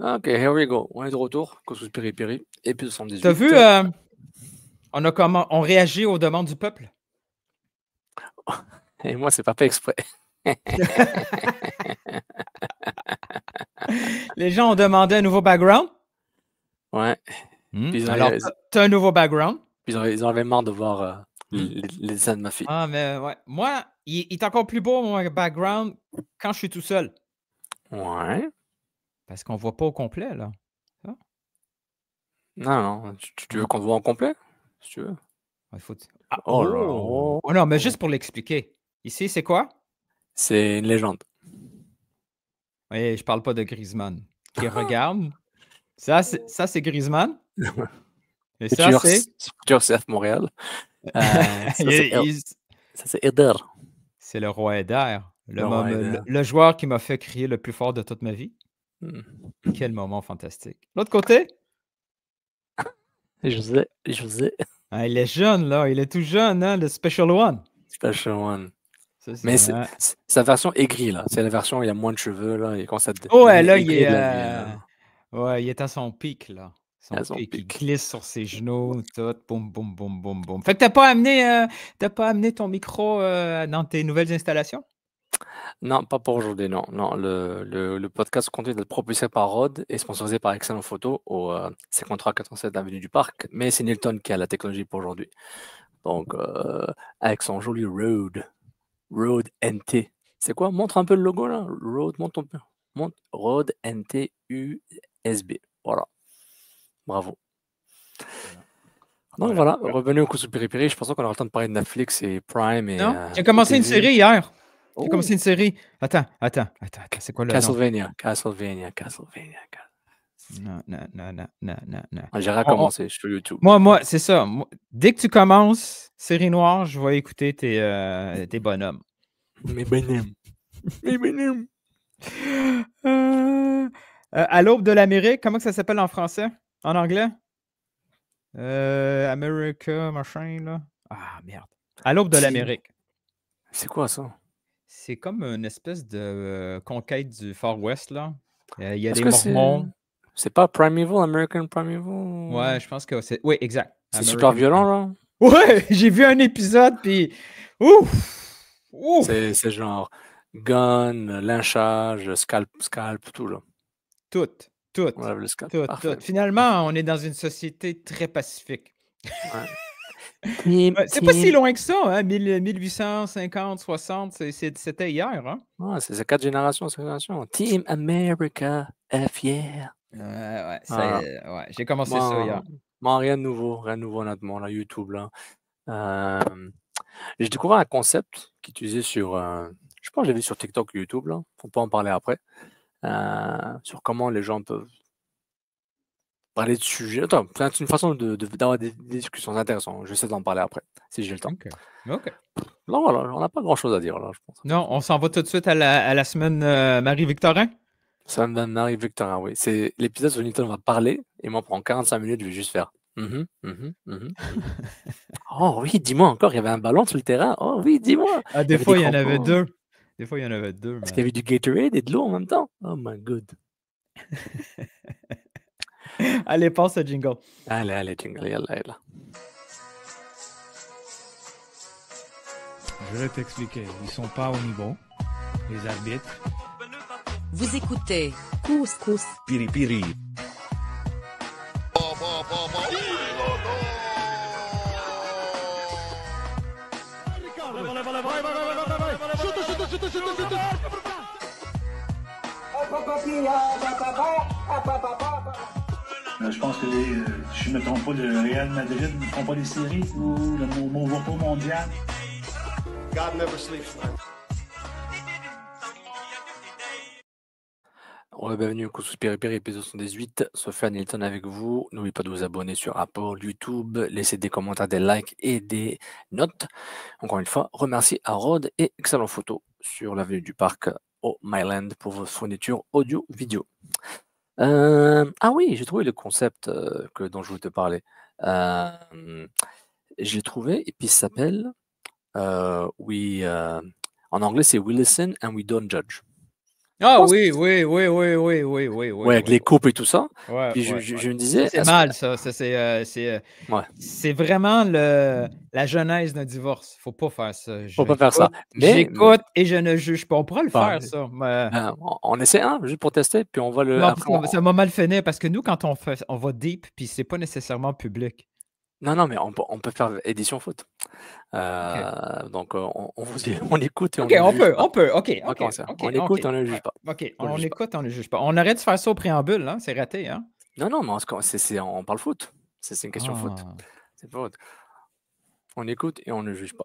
Ok, here we go. On est de retour. Couscous Piri Piri, épisode T'as 78. vu, on réagit aux demandes du peuple? Et moi, c'est pas fait exprès. Les gens ont demandé un nouveau background. Ouais. Puis Alors, t'as un nouveau background. ils en avaient marre de voir les dessins de ma fille. Ah, mais ouais. Moi, il est encore plus beau, mon background, quand je suis tout seul. Ouais. Parce qu'on voit pas au complet, là. Ça? Non. Tu veux qu'on te voit en complet? Si tu veux. Il faut... Oh là là. Oh non, mais juste pour l'expliquer. Ici, c'est quoi? C'est une légende. Oui, je parle pas de Griezmann. Qui regarde. Ça, c'est Griezmann. Et ça, c'est... Futur CF Montréal. Ça, c'est Eder. C'est le roi Eder. Le joueur qui m'a fait crier le plus fort de toute ma vie. Quel moment fantastique. L'autre côté? José. Ah, il est jeune, là. Il est tout jeune, hein, le Special One. Special One. Ça, Mais c'est sa version aigrie, là. C'est la version où il a moins de cheveux, là. Il commence à ouais, là, il est à son pic, là. Son pic. Il glisse sur ses genoux, tout. Boum, boum, boum, boum, boum. Fait que t'as pas amené ton micro dans tes nouvelles installations? Non, pas pour aujourd'hui, non. Le podcast continue d'être propulsé par Rode et sponsorisé par Excellent Photo au 5387 avenue du Parc, mais c'est Nilton qui a la technologie pour aujourd'hui. Donc, avec son joli Rode NT. C'est quoi? Montre un peu le logo là. Rode, montre Rode NT USB. Voilà. Bravo. Donc voilà, revenu au coup sur Piri-Piri, je pensais qu'on aurait le temps de parler de Netflix et Prime et. Non, j'ai commencé une série hier. J'ai commencé une série. Attends. C'est quoi le nom? Castlevania. Non. J'ai recommencé, je suis sur YouTube. Moi, c'est ça. Dès que tu commences série noire, je vais écouter tes bonhommes. Mes bonhommes. À l'aube de l'Amérique, comment ça s'appelle en français? En anglais? America, machin, là. Ah, merde. À l'aube de l'Amérique. C'est quoi ça? C'est comme une espèce de conquête du Far West, là. Il y a des Mormons. C'est pas Primeval, American Primeval? Ouais, je pense que c'est... Oui, exact. C'est super violent, là? Ouais, j'ai vu un épisode, puis... Ouf! C'est genre gun, lynchage, scalp, tout, là. Tout. Ouais, le scalp. Tout. Finalement, on est dans une société très pacifique. Ouais. C'est pas si loin que ça, hein? 1850, 60, c'était hier, hein? Ouais, c'est 4 générations, Team America, F yeah. Ouais, j'ai commencé ça hier. Moi, rien de nouveau, honnêtement, là, YouTube, là. J'ai découvert un concept qui utilisait sur, je pense que je l'ai vu sur TikTok ou YouTube, là. On peut en parler après. Sur comment les gens peuvent parler de sujets. Attends, c'est une façon d'avoir des discussions intéressantes. Je vais essayer d'en parler après, si j'ai le temps. OK. Non, voilà, on n'a pas grand-chose à dire, là, je pense. Non, on s'en va tout de suite à la semaine Marie-Victorin? Semaine Marie-Victorin, oui. C'est l'épisode où Newton va parler, et moi, pendant 45 minutes, je vais juste faire Oh oui, dis-moi encore, il y avait un ballon sur le terrain. Oh oui, dis-moi. Ah, des fois, il y en avait deux. Parce qu'il y avait du Gatorade et de l'eau en même temps. Oh my god. Allez, passe le jingle. Allez, jingle, yalla. Je vais t'expliquer. Ils sont pas au niveau, les arbitres. Vous écoutez Couscous Piri Piri. Je pense que si je ne me trompe pas, le Real Madrid ne font pas les séries ou le Movo mondial. God never sleeps, man. Bienvenue au Couscous Piri Piri, épisode 78. Sophia Nilton avec vous. N'oubliez pas de vous abonner sur Apple, YouTube, laissez des commentaires, des likes et des notes. Encore une fois, remercie à Rode et Excellent Photo sur l'avenue du Parc au Myland pour vos fournitures audio-vidéo. Ah oui, j'ai trouvé le concept dont je voulais te parler. Je l'ai trouvé et puis il s'appelle en anglais c'est We Listen and We Don't Judge. Ah oui. Avec les coupes et tout ça. Ouais, Puis je me disais. C'est mal, ça. Ouais. C'est vraiment la genèse d'un divorce. Faut pas faire ça. Faut pas faire ça. J'écoute et je ne juge pas. On pourrait le faire, ça. Ben, on essaie un, juste pour tester, puis on va le. Non, Après, ça m'a mal fini parce que nous, quand on va deep, puis c'est pas nécessairement public. Non, mais on peut faire édition foot. Donc, on écoute et on ne juge pas. On peut. OK. On écoute et on ne juge pas. OK, on écoute et on ne juge pas. On aurait dû faire ça au préambule, hein? C'est raté, hein? Non, mais on parle foot. C'est une question foot. C'est foot. On écoute et on ne juge pas.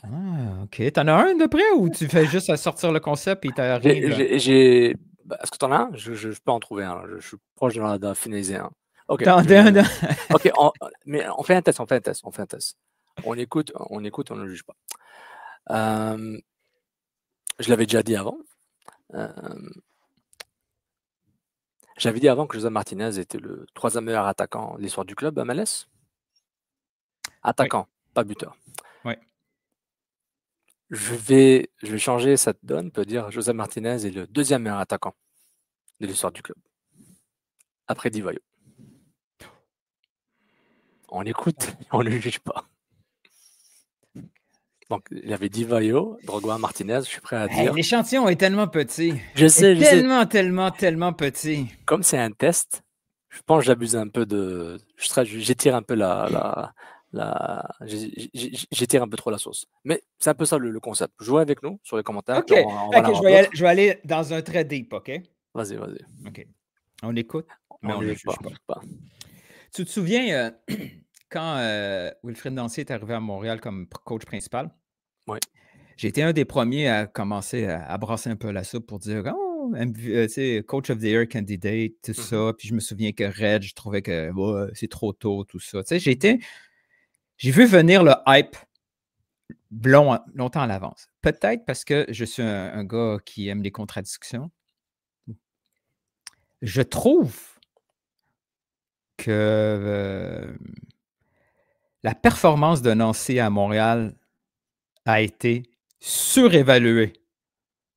Ah, OK. T'en as un de près ou tu fais juste sortir le concept et t'as rien? Est-ce que t'en as un? Je peux en trouver un. Je suis proche de finaliser un. OK. OK, mais on fait un test. On écoute, on ne juge pas. Je l'avais déjà dit avant. J'avais dit avant que José Martinez était le 3e meilleur attaquant de l'histoire du club à MLS. Attaquant, pas buteur. Oui. Je vais changer cette donne, peut dire José Martinez est le 2e meilleur attaquant de l'histoire du club. Après Di Vaio. On écoute, on ne juge pas. Donc, il y avait Di Vaio, Drogba, Martinez, je suis prêt à dire. L'échantillon est tellement petit. Je sais. Tellement petit. Comme c'est un test, je pense que j'abuse un peu de. J'étire un peu j'étire un peu trop la sauce. Mais c'est un peu ça le concept. Jouez avec nous sur les commentaires. OK, je vais aller dans un très deep, OK? Vas-y. OK. On écoute, mais on ne juge pas. Tu te souviens quand Wilfried Nancy est arrivé à Montréal comme coach principal? Oui. J'ai été un des premiers à commencer à brasser un peu la soupe pour dire Coach of the Year candidate, tout ça. Puis je me souviens que Red, je trouvais que c'est trop tôt, tout ça. J'ai vu venir le hype longtemps à l'avance. Peut-être parce que je suis un gars qui aime les contradictions. Je trouve que la performance de Nancy à Montréal a été surévaluée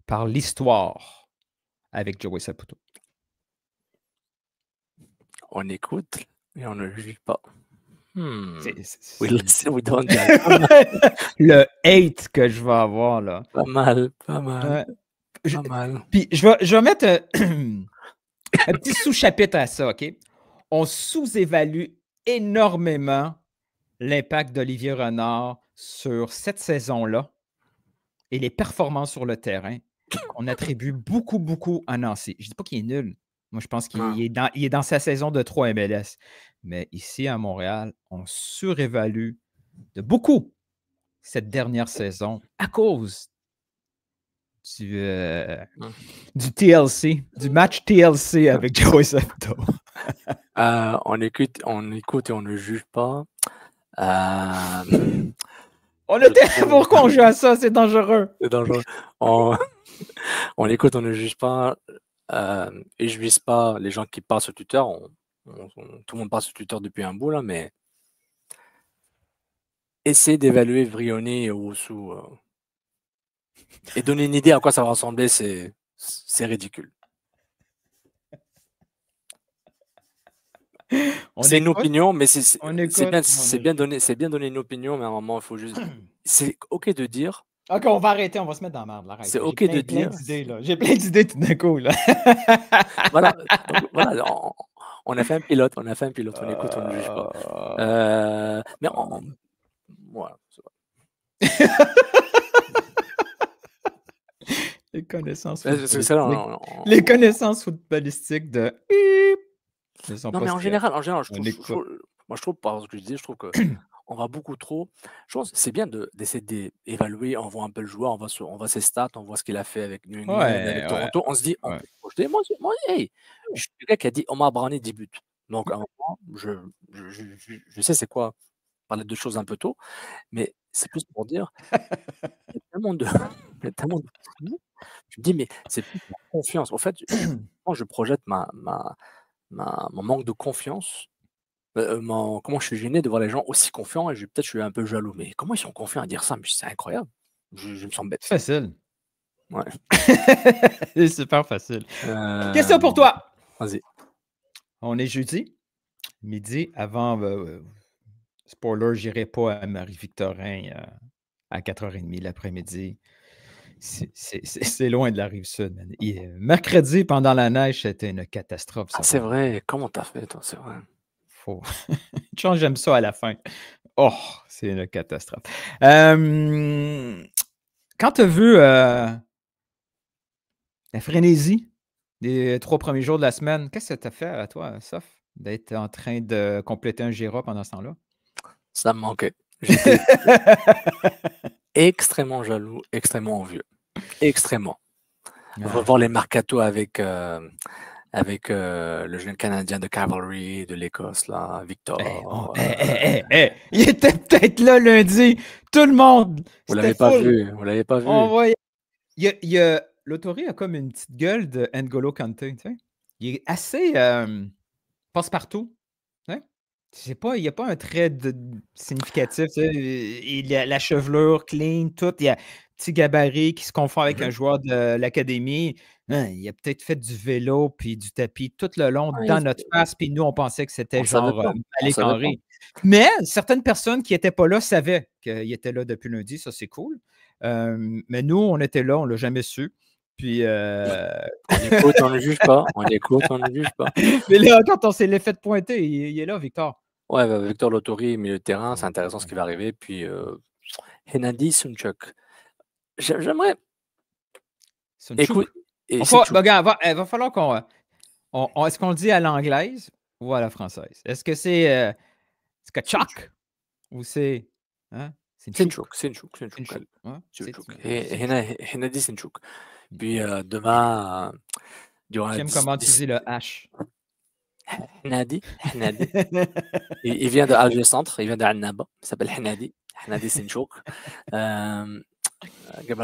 par l'histoire avec Joey Saputo. On écoute et on ne juge pas. Le hate que je vais avoir, là. Pas mal. Puis je vais mettre un petit sous-chapitre à ça, OK? On sous-évalue énormément l'impact d'Olivier Renard sur cette saison-là et les performances sur le terrain. On attribue beaucoup à Nancy. Je ne dis pas qu'il est nul. Moi, je pense qu'il est dans sa saison de 3 MLS. Mais ici, à Montréal, on surévalue de beaucoup cette dernière saison à cause du TLC, du match TLC avec Joey Saputo. On écoute et on ne juge pas. Pourquoi on joue à ça? C'est dangereux. C'est dangereux. On écoute, on ne juge pas. Et je vise pas les gens qui parlent sur Twitter. Tout le monde parle sur Twitter depuis un bout, là, mais essayer d'évaluer Vrioni et Owusu et donner une idée à quoi ça va ressembler, c'est ridicule. C'est une opinion, mais c'est bien donner une opinion, mais à un moment, il faut juste. C'est OK de dire. OK, on va arrêter, on va se mettre dans la merde. C'est OK de dire. J'ai plein d'idées tout d'un coup. Là. Voilà, on a fait un pilote, on écoute, on ne juge pas. Mais voilà. Les connaissances footballistiques de. Non, mais en général, je trouve, par ce que je disais, je trouve qu'on va beaucoup trop. Je pense que c'est bien d'essayer d'évaluer, on voit un peu le joueur, on voit ses stats, on voit ce qu'il a fait avec New England, avec Toronto. On se dit, moi, je suis le gars qui a dit Omar Brownie 10 buts. Donc, à un moment, je sais c'est quoi parler de choses un peu tôt, mais c'est plus pour dire, il y a tellement de je me dis, mais c'est plus la confiance. En fait, moi, je projette mon manque de confiance. Comment je suis gêné de voir les gens aussi confiants et peut-être je suis un peu jaloux. Mais comment ils sont confiants à dire ça? Mais c'est incroyable. Je me sens bête. Facile. Ouais. C'est super facile. Question pour toi. Vas-y. On est jeudi, midi, avant... spoiler, je n'irai pas à Marie-Victorin à 4h30 l'après-midi. C'est loin de la Rive-Sud. Mercredi, pendant la neige, c'était une catastrophe. Ah, c'est vrai. Comment t'as fait, toi? C'est vrai. Chance, j'aime ça à la fin. Oh, c'est une catastrophe. Quand tu as vu la frénésie des 3 premiers jours de la semaine, qu'est-ce que ça t'a fait à toi, Soph, d'être en train de compléter un Gira pendant ce temps-là? Ça me manquait. J'étais extrêmement jaloux, extrêmement envieux. Extrêmement. Revoir les mercato avec le jeune Canadien de Cavalry de l'Écosse, là, Victor. Il était peut-être là lundi. Tout le monde. Vous l'avez pas vu. Vous l'avez pas vu. L'Autori a comme une petite gueule de N'Golo Kanté. Tu sais? Il est assez passe-partout. Tu sais? Il n'y a pas un trait significatif. Tu sais? Il a la chevelure clean, tout. Il y a un petit gabarit qui se confond avec un joueur de l'académie. Il a peut-être fait du vélo puis du tapis tout le long dans notre face. Puis nous, on pensait que c'était genre Malik Henry. Mais certaines personnes qui n'étaient pas là savaient qu'il était là depuis lundi. Ça, c'est cool. Mais nous, on était là, on ne l'a jamais su. Puis. On écoute, on ne juge pas. On écoute, on ne juge pas. Mais là, quand on s'est fait pointer, il est là, Victor. Ouais, Victor L'Autori, milieu de terrain, c'est intéressant ce qui va arriver. Puis Hennady Suncuk. J'aimerais. Écoute. Il va falloir qu'on. Est-ce qu'on le dit à l'anglaise ou à la française? Est-ce que c'est Chuck ou c'est. Hein? Sinchuk. Hennady Sinchuk. Puis demain, j'aime comment tu dis le H. Hennady. Il vient de Alger Centre, il vient d'Annaba. Il s'appelle Hennady Sinchuk.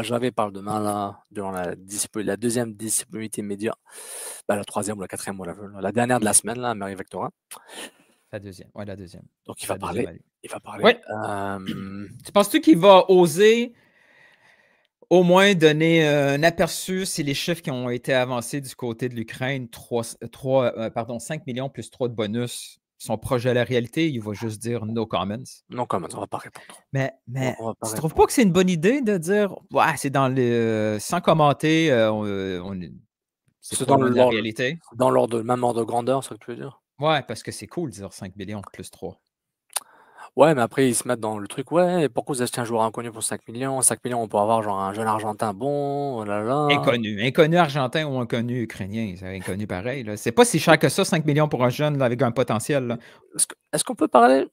J'avais parle demain là, durant la deuxième disponibilité média, la troisième ou la quatrième, la dernière de la semaine, là, Marie-Victorin. La deuxième. Donc il va parler. Ouais. Tu penses-tu qu'il va oser au moins donner un aperçu si les chiffres qui ont été avancés du côté de l'Ukraine, 5 millions plus 3 de bonus, sont proches de la réalité? Il va juste dire no comments. No comments, on va pas répondre. Mais tu trouves pas que c'est une bonne idée de dire c'est dans les sans commenter, c'est dans la réalité? Dans même ordre de grandeur, c'est ce que tu veux dire? Ouais, parce que c'est cool de dire 5 millions plus 3. Ouais, mais après, ils se mettent dans le truc. Ouais, pourquoi vous achetez un joueur inconnu pour 5 millions? 5 millions, on peut avoir genre un jeune Argentin bon. Oh là là. Inconnu argentin ou inconnu ukrainien. C'est inconnu pareil. Là. C'est pas si cher que ça, 5 millions pour un jeune là, avec un potentiel. Là. Est-ce qu'on peut parler?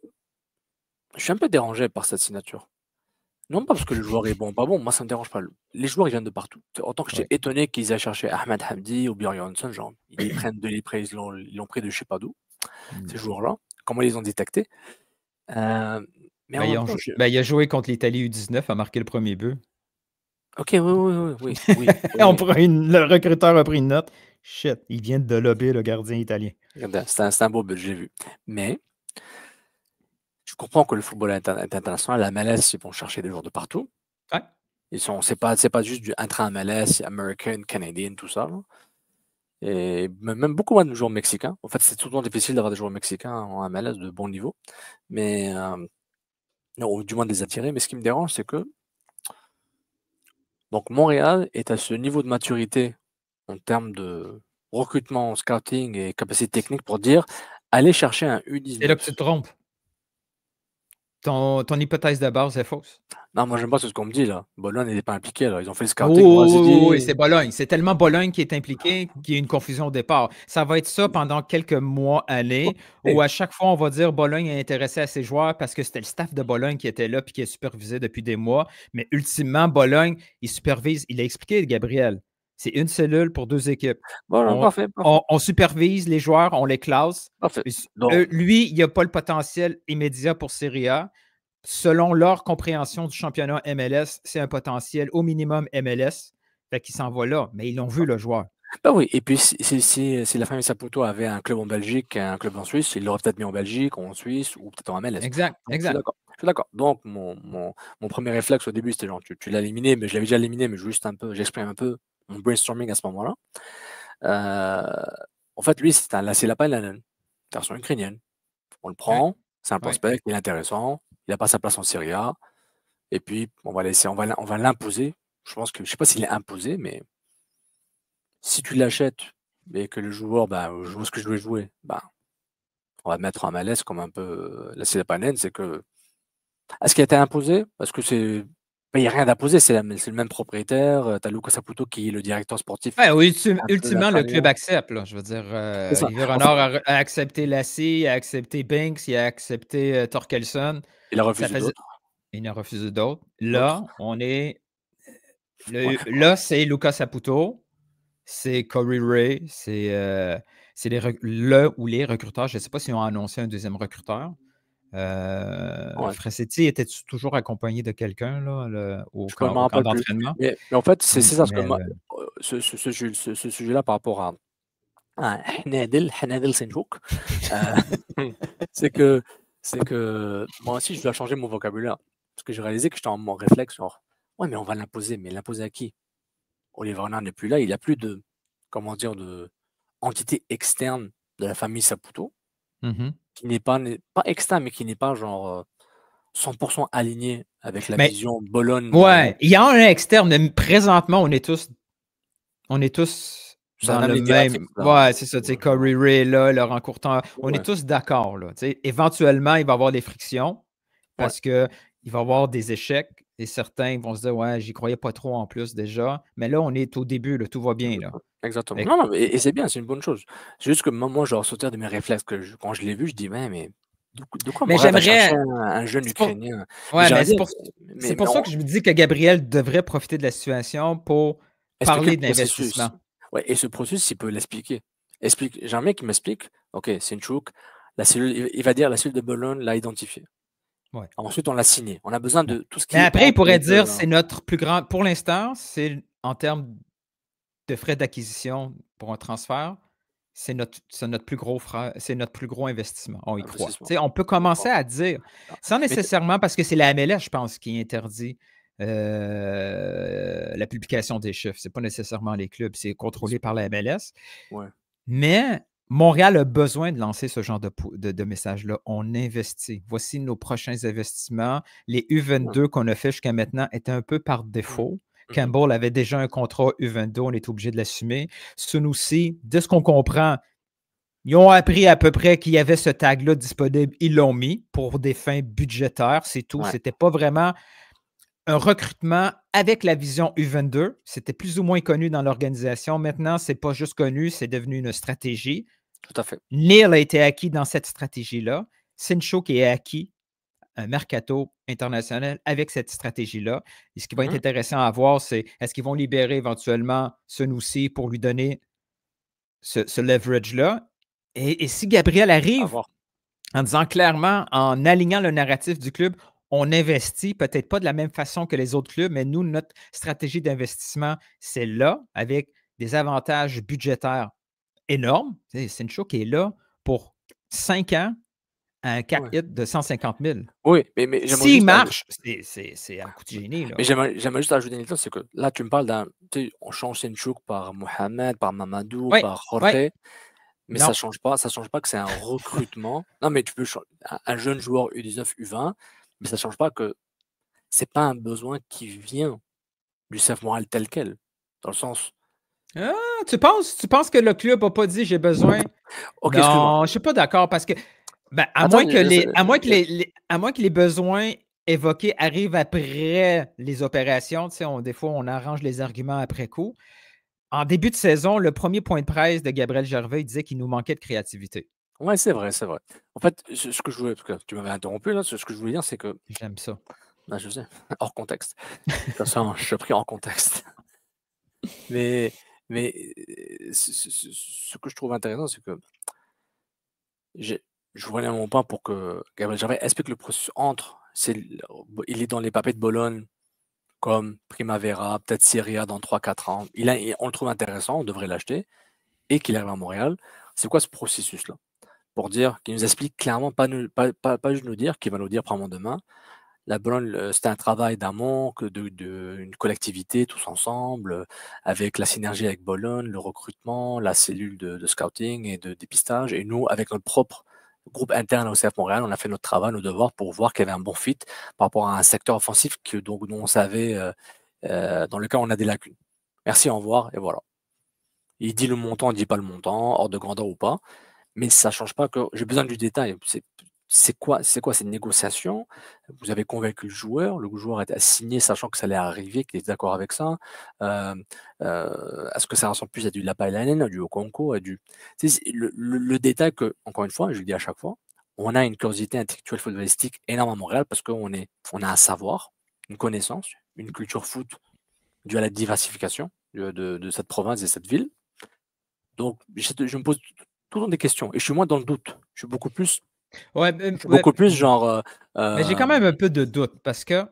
Je suis un peu dérangé par cette signature. Non pas parce que le joueur est bon ou pas bon, moi ça me dérange pas. Les joueurs ils viennent de partout. Autant que j'étais étonné qu'ils aient cherché Ahmed Hamdi ou Björn Johansson, genre ils prennent de l'Ipre, ils l'ont pris de je sais pas d'où, ces joueurs-là. Comment ils les ont détectés? Il a joué contre l'Italie U19, a marqué le premier but. Ok, oui. Le recruteur a pris une note. Shit, il vient de lober le gardien italien. C'est un beau but, j'ai vu. Mais je comprends que le football international, la MLS, ils vont chercher des joueurs de partout. Ouais. C'est pas juste du intra-MLS, American, Canadian, tout ça. Là. Et même beaucoup moins de joueurs mexicains. En fait, c'est tout le temps difficile d'avoir des joueurs mexicains en MLS de bon niveau. Mais ou du moins de les attirer. Mais ce qui me dérange, c'est que donc Montréal est à ce niveau de maturité en termes de recrutement, scouting et capacité technique pour dire allez chercher un U19. Et là que tu te trompes. Ton hypothèse de base est fausse. Non, moi, j'aime pas ce qu'on me dit, là. Bologne n'est pas impliqué, là. Ils ont fait le scouting. Oui, c'est Bologne. C'est tellement Bologne qui est impliqué qu'il y a une confusion au départ. Ça va être ça pendant quelques mois, années, où à chaque fois, on va dire Bologne est intéressé à ses joueurs parce que c'était le staff de Bologne qui était là et qui est supervisé depuis des mois. Mais ultimement, Bologne, il supervise. Il a expliqué, Gabriel. C'est une cellule pour 2 équipes. Bon, parfait. On supervise les joueurs, on les classe. Lui, il n'a pas le potentiel immédiat pour Serie A. Selon leur compréhension du championnat MLS, c'est un potentiel au minimum MLS. Fait qu'il s'en va là. Mais ils l'ont vu, le joueur. Bah oui, et puis si la famille Saputo avait un club en Belgique et un club en Suisse, il l'aurait peut-être mis en Belgique, ou en Suisse ou peut-être en MLS. Exact, Donc je suis exact. d'accord, je suis d'accord. Donc mon premier réflexe au début, c'était genre tu l'as éliminé, mais je l'avais déjà éliminé, mais juste un peu j'exprime un peu mon brainstorming à ce moment-là. En fait, lui, c'est un Lassi Lappalainen, version ukrainienne. On le Ouais, prend, c'est un ouais. prospect, il est intéressant, il a pas sa place en Serie A et puis on va l'imposer. Je pense que je sais pas s'il est imposé, mais si tu l'achètes et que le joueur, joue ce que je dois jouer, on va mettre un malaise comme un peu Lassi Lappalainen, c'est que est-ce qu'il a été imposé? Parce que il y a rien d'imposé, c'est le même propriétaire, tu as Luca Saputo qui est le directeur sportif, Ouais, un peu ultimement, le club l'inférieur. accepte, là. Je veux dire, C'est ça. Yves En fait, Renard a accepté Lassie, a accepté Banks, il a accepté Torkelson. il a Ça refusé faisait... d'autres. Il en a refusé d'autres. D'autres. Là, on est. Ouais. Là, c'est Luca Saputo, c'est Corey Ray, c'est le ou les recruteurs. Je ne sais pas s'ils ont annoncé un deuxième recruteur. Ouais. Frasetti était toujours accompagné de quelqu'un là, au Je me camp rappelle plus. d'entraînement? Mais en fait, c'est ça, parce que Mais moi, ce sujet-là par rapport à Hnadel Senchouk, c'est que moi aussi, je dois changer mon vocabulaire. Parce que j'ai réalisé que j'étais en mon réflexe, genre, ouais, mais on va l'imposer, mais l'imposer à qui? Oliver Renard n'est plus là, il n'y a plus de, comment dire, de entité externe de la famille Saputo, qui n'est pas externe, mais qui n'est pas genre 100% aligné avec la Mais vision Bologne de ouais, l'Olympique. il y a un externe, mais présentement, on est tous C'est un dans le amnégatif, même. là. Ouais, c'est ça. Tu sais, Corey Ray, là, Laurent Courtant, on Ouais. est tous d'accord. Là, tu sais. Éventuellement, il va y avoir des frictions Ouais. parce qu'il va y avoir des échecs et certains vont se dire, ouais, j'y croyais pas trop en plus déjà. Mais là, on est au début, là, tout va bien. Là. Exactement. Avec- Non, non, et c'est bien, c'est une bonne chose. C'est juste que moi, je ressortais de mes réflexes quand je l'ai vu, je dis, ouais, mais de quoi Mais Montréal va chercher j'aimerais. un jeune c'est pour- Ukrainien? Mais Ouais, mais j'aimerais c'est dire, pour, c'est mais pour ça que je me dis que Gabriel devrait profiter de la situation pour expliquer le parler processus. d'investissement. Ouais, et ce processus, il peut l'expliquer. J'ai un mec qui m'explique, ok, Sinchuk, la cellule, il va dire la cellule de Bologne l'a identifié. Ouais. Ensuite, on l'a signé. On a besoin Ouais. de tout ce Mais qui est après, il entre pourrait les deux, dire là. c'est notre plus grand. Pour l'instant, c'est en termes de frais d'acquisition pour un transfert, c'est notre plus gros investissement. On y croit. Investissement. Tu sais, on peut On y croit. commencer à dire, sans Mais nécessairement, parce que c'est la MLS, je pense, qui interdit la publication des chiffres. Ce n'est pas nécessairement les clubs, c'est contrôlé par la MLS. ouais. Mais Montréal a besoin de lancer ce genre de message-là. On investit. Voici nos prochains investissements. Les U22 qu'on a fait jusqu'à maintenant étaient un peu par défaut. Campbell avait déjà un contrat U22, on est obligé de l'assumer. Sunusi, de ce qu'on comprend, ils ont appris à peu près qu'il y avait ce tag-là disponible. Ils l'ont mis pour des fins budgétaires, c'est tout. Ouais. C'était pas vraiment un recrutement avec la vision U22. C'était plus ou moins connu dans l'organisation. Maintenant, c'est pas juste connu, c'est devenu une stratégie. Tout à fait. Neil a été acquis dans cette stratégie-là. Sinchouk est acquis un mercato international avec cette stratégie-là. Et ce qui va être intéressant à voir, c'est est-ce qu'ils vont libérer éventuellement Sunusi pour lui donner ce leverage-là? Et si Gabriel arrive en disant clairement, en alignant le narratif du club, on investit peut-être pas de la même façon que les autres clubs, mais nous, notre stratégie d'investissement, c'est là, avec des avantages budgétaires énormes. Sinchouk qui est là pour 5 ans à un cap hit de 150 000. Oui, mais j'aimerais S'il juste marche, c'est un coup de génie. Là. Mais j'aimerais juste ajouter une chose, c'est que là, tu me parles on change Senchouk par Mohamed, par Mamadou, Oui, par oui. Jorge, mais Non. ça change pas que c'est un recrutement. Non, mais tu peux un jeune joueur U19, U20, mais ça change pas que c'est pas un besoin qui vient du CF Montréal tel quel, dans le sens. Ah, tu penses que le club n'a pas dit j'ai besoin? Ok, non, excuse-moi. je ne suis pas d'accord parce que à moins que les besoins évoqués arrivent après les opérations, des fois on arrange les arguments après coup. En début de saison, le premier point de presse de Gabriel Gervais il disait qu'il nous manquait de créativité. Ouais, c'est vrai, c'est vrai. En fait, ce que je voulais, parce que tu m'avais interrompu là, ce que je voulais dire, c'est que. J'aime ça. Je sais, hors contexte. De toute façon, je suis pris hors contexte. Mais ce que je trouve intéressant, c'est que je voulais mon point pour que Gabriel Gervais explique le processus il est dans les papiers de Bologne comme Primavera, peut-être Serie A dans 3-4 ans, on le trouve intéressant, on devrait l'acheter, et qu'il arrive à Montréal, c'est quoi ce processus-là? Pour dire, qu'il nous explique clairement, pas juste nous dire, qu'il va nous dire probablement demain, la Bologne, c'était un travail d'amont, une collectivité tous ensemble, avec la synergie avec Bologne, le recrutement, la cellule de scouting et de dépistage. Et nous, avec notre propre groupe interne au CF Montréal, on a fait notre travail, nos devoirs pour voir qu'il y avait un bon fit par rapport à un secteur offensif dont on savait, dans lequel on a des lacunes. Merci, au revoir, et voilà. Il dit le montant, il dit pas le montant, hors de grandeur ou pas, mais ça change pas que j'ai besoin du détail. C'est quoi cette négociation? Vous avez convaincu le joueur a signé sachant que ça allait arriver, qu'il est d'accord avec ça. Est-ce que ça ressemble plus à du Lapalainen, à du Okonko, à du... Le détail que, encore une fois, je le dis à chaque fois, on a une curiosité intellectuelle footballistique énorme à Montréal parce qu'on a un savoir, une connaissance, une culture foot due à la diversification de cette province et cette ville. Donc, je me pose tout le temps des questions et je suis moins dans le doute. Je suis beaucoup plus beaucoup plus genre. Mais j'ai quand même un peu de doute parce que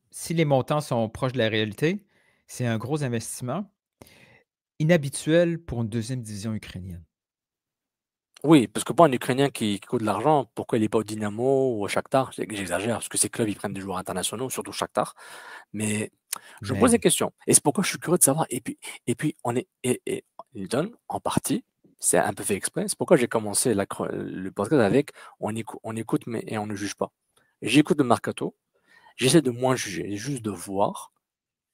si les montants sont proches de la réalité, c'est un gros investissement inhabituel pour une deuxième division ukrainienne. Oui, parce que pour un Ukrainien qui coûte de l'argent, pourquoi il n'est pas au Dynamo ou au Shakhtar? J'exagère, parce que ces clubs, ils prennent des joueurs internationaux, surtout Shakhtar. Mais je me pose des questions. Et c'est pourquoi je suis curieux de savoir. Et puis Hilton, en partie, c'est un peu fait exprès. C'est pourquoi j'ai commencé le podcast avec on écoute et on ne juge pas. J'écoute le mercato, j'essaie de moins juger, juste de voir,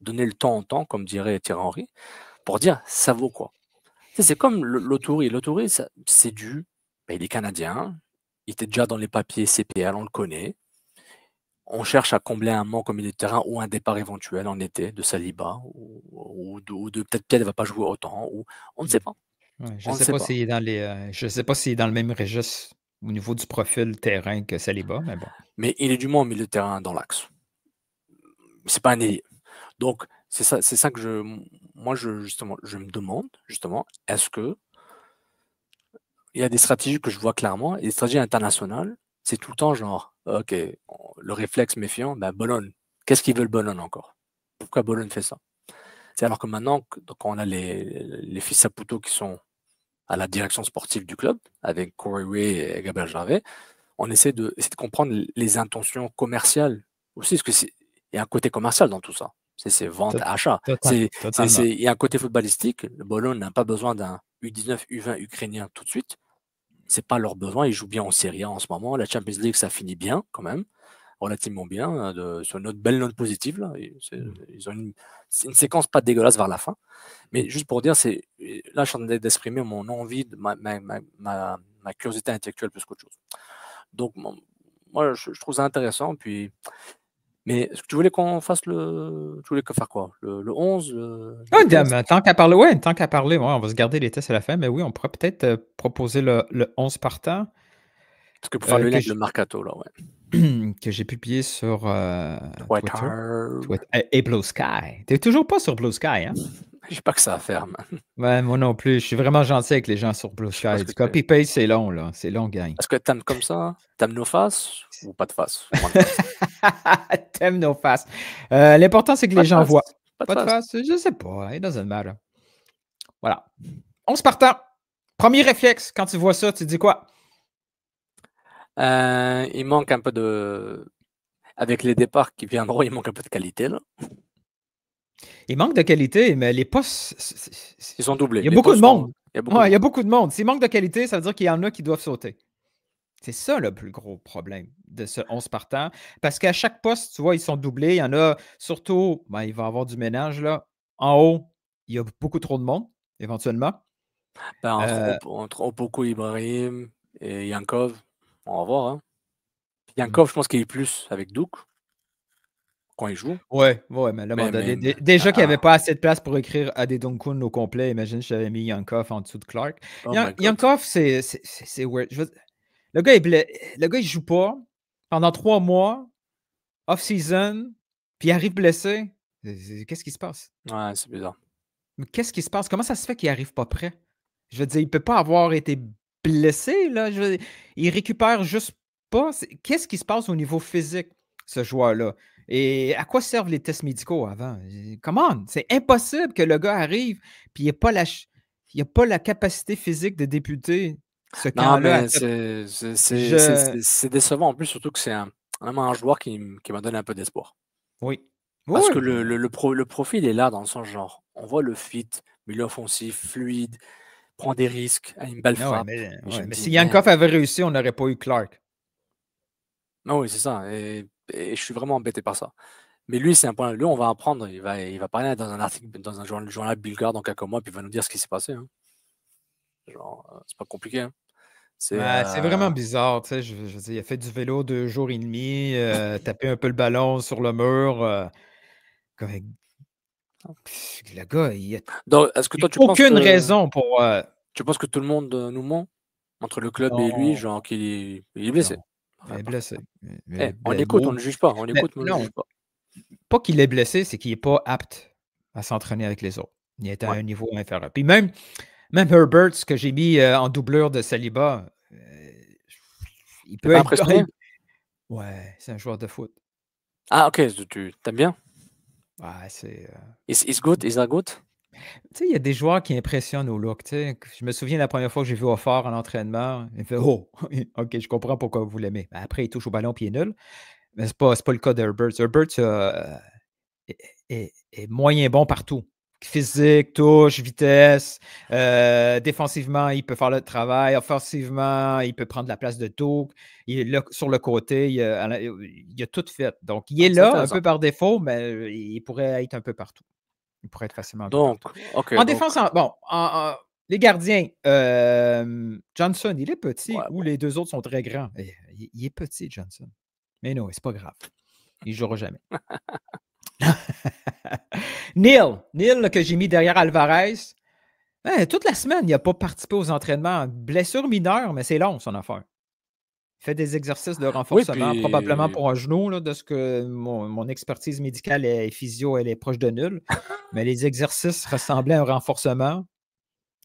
donner le temps au temps, comme dirait Thierry Henry, pour dire ça vaut quoi. C'est comme l'Autouri. L'Autouri, c'est il est canadien, il était déjà dans les papiers CPL, on le connaît. On cherche à combler un manque au milieu de terrain ou un départ éventuel en été de Saliba ou de peut-être Pied ne va pas jouer autant ou on ne sait pas. Ouais, je ne sais pas s'il est dans je sais pas s'il est dans le même registre au niveau du profil terrain que Saliba, mais bon. Mais il est du moins au milieu de terrain dans l'axe. C'est pas un ailier. Donc c'est ça que je me demande justement, est-ce que il y a des stratégies que je vois clairement et des stratégies internationales, c'est tout le temps genre OK, le réflexe méfiant, Bologne. Qu'est-ce qu'ils veulent Bologne encore? Pourquoi Bologne fait ça? C'est alors que maintenant, quand on a les fils Saputo qui sont à la direction sportive du club, avec Corey Ray et Gabriel Jarvet, on essaie de comprendre les intentions commerciales aussi, parce qu'il y a un côté commercial dans tout ça. C'est vente, achat. Il y a un côté footballistique. Le Bologne n'a pas besoin d'un U19, U20 ukrainien tout de suite. C'est pas leur besoin. Ils jouent bien en Serie A en ce moment. La Champions League, ça finit bien quand même, relativement bien, sur une belle note positive. Là. Ils ont une séquence pas dégueulasse vers la fin. Mais juste pour dire, là, je suis en train d'exprimer mon envie, ma curiosité intellectuelle plus qu'autre chose. Donc, moi, je trouve ça intéressant. Puis... Mais est-ce que tu voulais qu'on fasse tu voulais faire quoi? Le 11 tant qu'à parler, on va se garder les tests à la fin, mais oui, on pourrait peut-être proposer le 11 partant. Parce que pour faire le lien avec le Mercato, là, ouais. Que j'ai publié sur Twitter et Blue Sky. T'es toujours pas sur Blue Sky, hein? J'ai pas que ça à faire, man. Ouais, moi non plus. Je suis vraiment gentil avec les gens sur Blue Sky. Du copy-paste, c'est long, là. C'est long, gang. Est-ce que t'aimes comme ça? T'aimes nos faces ou pas de faces? T'aimes nos faces. L'important, c'est que les gens voient. Pas de face. Je sais pas. It doesn't matter. Voilà. 11 partants. Premier réflexe, quand tu vois ça, tu dis quoi? Il manque un peu de... Avec les départs qui viendront, il manque un peu de qualité, là. Il manque de qualité, mais les postes... Ils sont doublés. Il y a beaucoup de monde. Il y a beaucoup de monde. S'il manque de qualité, ça veut dire qu'il y en a qui doivent sauter. C'est ça le plus gros problème de ce 11 partants. Parce qu'à chaque poste, tu vois, ils sont doublés. Il y en a surtout, il va y avoir du ménage, là. En haut, il y a beaucoup trop de monde, éventuellement. Entre Opoko, Ibrahim et Yankov, on va voir. Hein. Yankov, je pense qu'il est plus avec Douk quand il joue. Ouais, mais là, déjà qu'il n'y avait pas assez de place pour écrire Adedonkun au complet, imagine si j'avais mis Yankov en dessous de Clark. Yankov, c'est weird. Le gars, il joue pas pendant 3 mois, off-season, puis il arrive blessé. Qu'est-ce qui se passe? Ouais, c'est bizarre. Mais qu'est-ce qui se passe? Comment ça se fait qu'il arrive pas prêt? Je veux dire, il peut pas avoir été blessé, là. Il récupère juste pas. Qu'est-ce qui se passe au niveau physique, ce joueur-là? Et à quoi servent les tests médicaux avant? Come on! C'est impossible que le gars arrive puis il n'y a pas la capacité physique de débuter ce Non, camp-là. mais c'est décevant en plus, surtout que c'est vraiment un joueur qui me donne un peu d'espoir. Oui. Parce Oui, que le profil est là dans le sens genre, on voit le fit, milieu offensif, fluide, prend des risques, a une belle Ah ouais, frappe. mais Et je me dis, si Yankov avait réussi, on n'aurait pas eu Clark. Ah oui, c'est ça. Et je suis vraiment embêté par ça. Mais lui, c'est un point. Lui, on va apprendre. Il va parler dans un article, dans un journal bulgare dans quelques mois, puis il va nous dire ce qui s'est passé. Hein. Genre, c'est pas compliqué. Hein. C'est C'est vraiment bizarre, tu sais. Je veux dire, il a fait du vélo 2 jours et demi, tapé un peu le ballon sur le mur. Le gars, il a Donc, est-ce que toi, tu penses aucune que raison pour. tu penses que tout le monde nous ment entre le club et lui, Non, genre qu'il est blessé? non. Enfin, Il est blessé. on écoute, on Bon, ne juge pas. On écoute, mais on ne non, juge pas. pas qu'il est blessé, c'est qu'il n'est pas apte à s'entraîner avec les autres. Il est à Ouais. un niveau inférieur. Puis même Herbert, ce que j'ai mis en doublure de Saliba, il T'es peut pas être. impressionné? Ouais, c'est un joueur de foot. Ah, ok. Tu t'aimes bien? Ouais, c'est. Is good? Is that good? Tu sais, il y a des joueurs qui impressionnent au look. Tu sais. Je me souviens la première fois que j'ai vu Offort en entraînement, il fait Oh, OK, je comprends pourquoi vous l'aimez. Ben, après, il touche au ballon puis il est nul. Mais c'est pas le cas d'Herbert. Herbert est moyen bon partout. Physique, touche, vitesse. Défensivement, il peut faire le travail. Offensivement, il peut prendre la place de Touk. Il est là sur le côté. Il a tout fait. Donc, il est C'est là un intéressant. peu par défaut, mais il pourrait être un peu partout. Il pourrait être facilement un peu Donc, partout. ok. En Donc, défense, les gardiens, Johnson, il est petit ouais, ou les deux autres sont très grands. Il est petit, Johnson. Mais non, c'est pas grave. Il ne jouera jamais. Neil, là, que j'ai mis derrière Alvarez, toute la semaine, il n'a pas participé aux entraînements. Blessure mineure, mais c'est long, son affaire. Il fait des exercices de oui, renforcement, probablement puis pour un genou, là, de ce que mon expertise médicale et physio, elle est proche de nulle. Mais les exercices ressemblaient à un renforcement.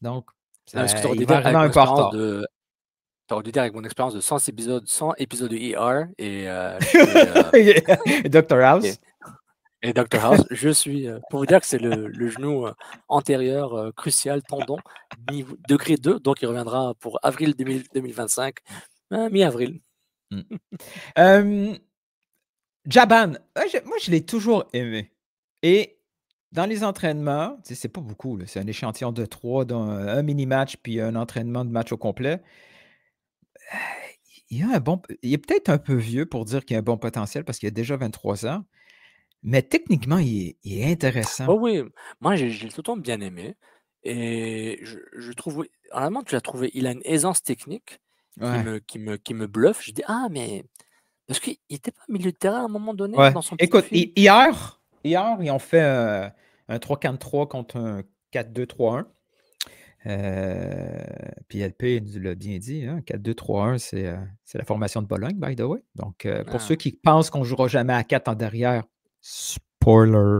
Donc, est-ce que tu aurais il dû va dire arriver avec mon un peu en expérience retard. de T'aurais dû dire avec mon expérience de 100 épisodes de ER Dr. House. et Dr House, je suis pour vous dire que c'est le genou antérieur crucial tendon degré 2, donc il reviendra pour avril 2025, mi-avril. Jaban, moi je l'ai toujours aimé. Et dans les entraînements, c'est pas beaucoup, là, c'est un échantillon de 3, dont un mini-match puis un entraînement de match au complet. Il est peut-être un peu vieux pour dire qu'il a un bon potentiel parce qu'il a déjà 23 ans, mais techniquement, il est intéressant. Oh oui, moi j'ai tout le temps bien aimé et je trouve, oui, honnêtement, tu l'as trouvé, il a une aisance technique Ouais. qui me bluffe. Je dis, ah, mais parce qu'il n'était pas milieu de terrain à un moment donné Ouais. dans son Écoute, profil. hier, ils ont fait un 3-4-3 contre un 4-2-3-1. Puis LP l'a bien dit, hein, 4-2-3-1, c'est la formation de Bologne, by the way. Donc, pour ceux qui pensent qu'on ne jouera jamais à 4 en derrière, spoiler,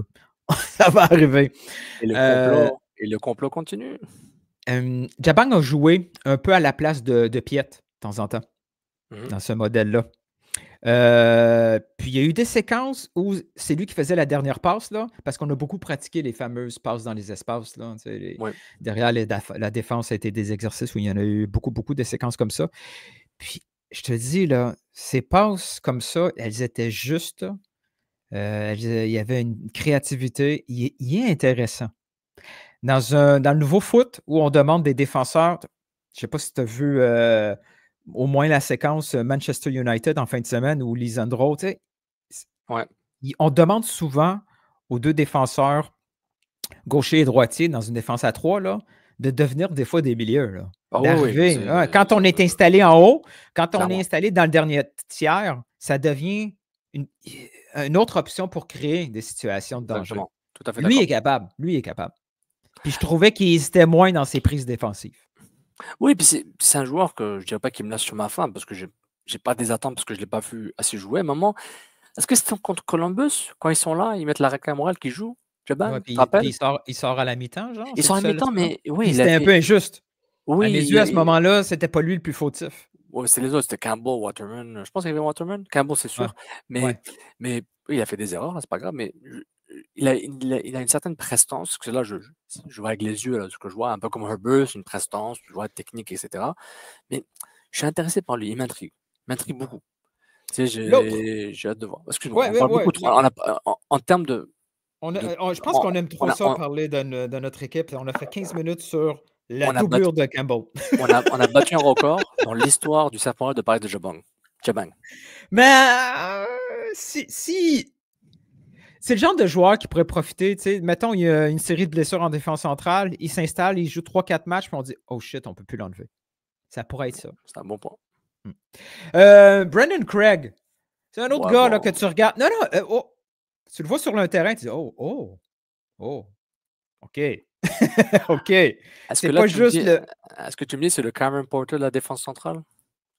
ça va arriver. Et le complot continue. Jabang a joué un peu à la place de Piet, de temps en temps, Mhm. dans ce modèle-là. Puis il y a eu des séquences où c'est lui qui faisait la dernière passe, là, parce qu'on a beaucoup pratiqué les fameuses passes dans les espaces. Là, Ouais. derrière la défense, ça a été des exercices où il y en a eu beaucoup, beaucoup de séquences comme ça. Puis, je te dis, là, ces passes comme ça, elles étaient justes. Il y avait une créativité. Il est intéressant. Dans le nouveau foot, où on demande des défenseurs, je ne sais pas si tu as vu au moins la séquence Manchester United en fin de semaine où Lisandro, tu sais, Ouais. on demande souvent aux deux défenseurs, gaucher et droitier, dans une défense à 3, là, de devenir des fois des milieux. Là. Ah oui, D'arriver. Quand on est installé en haut, quand on clairement. est installé dans le dernier tiers, ça devient une autre option pour créer des situations de danger. Exactement. Tout à fait Lui d'accord. est capable. Puis je trouvais qu'il hésitait moins dans ses prises défensives. Oui, puis c'est un joueur que je dirais pas qu'il me laisse sur ma faim parce que j'ai pas des attentes parce que je l'ai pas vu assez jouer. Maman, est-ce que c'était contre Columbus quand ils sont là, ils mettent la réclame morale qui joue, Jaban, Ouais, tu te rappelles? il sort à la mi-temps, Ils sont à mi-temps, mais oui, c'était un peu injuste. oui, à mes yeux, à ce moment-là, c'était pas lui le plus fautif. Ouais, c'est les autres, c'était Campbell, Waterman. Je pense qu'il y avait Waterman. Campbell, c'est sûr. Ouais. Mais oui, il a fait des erreurs, là, c'est pas grave. Mais il a une certaine prestance. Que là, je vois avec les yeux, là, ce que je vois, un peu comme Herbert, une prestance, je vois technique, etc. Mais je suis intéressé par lui. Il m'intrigue beaucoup. Tu sais, j'ai hâte de voir. Excuse-moi, on parle beaucoup trop. En termes de. Je pense qu'on aime trop parler de notre équipe. On a fait 15 minutes sur la doublure de Campbell. On a battu un record dans l'histoire du serpent de parler de Jabang. Mais si c'est le genre de joueur qui pourrait profiter, tu sais, mettons, il y a une série de blessures en défense centrale, il s'installe, il joue 3-4 matchs, puis on dit « Oh shit, on peut plus l'enlever ». Ça pourrait être ça. C'est un bon point. Brandon Craig, c'est un autre gars là, que tu regardes. Non, tu le vois sur le terrain, tu dis « Oh, OK. OK. » C'est pas juste le... Est-ce que tu me dis c'est le Cameron Porter de la défense centrale?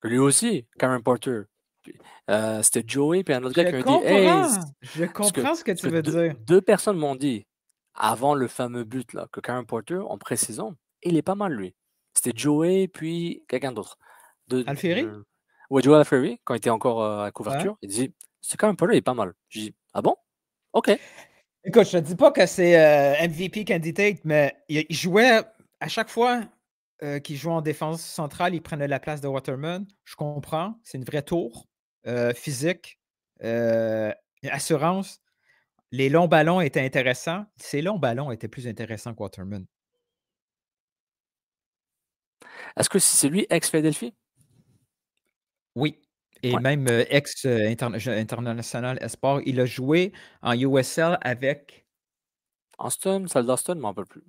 Lui aussi, Cameron Porter. C'était Joey, puis un autre gars qui m'a dit « Hey, je comprends ce que tu veux dire. Deux personnes m'ont dit, avant le fameux but, là, que Cameron Porter, en pré-saison, il est pas mal, lui. C'était Joey, puis quelqu'un d'autre. Alfieri? Ouais, Joey Alfieri, quand il était encore à couverture, il dit « C'est Cameron Porter, il est pas mal. » Je dis « Ah bon? OK. » Écoute, je te dis pas que c'est MVP candidate, mais il jouait à chaque fois qu'il jouait en défense centrale, il prenait la place de Waterman. Je comprends, c'est une vraie tour. Physique, assurance. Les longs ballons étaient intéressants. Ces longs ballons étaient plus intéressants que Waterman. Est-ce que c'est lui, ex-Philadelphie? Oui. Et même ex-international Espoir. Il a joué en USL avec... Austin, Salle d'Austin, je ne m'en rappelle plus.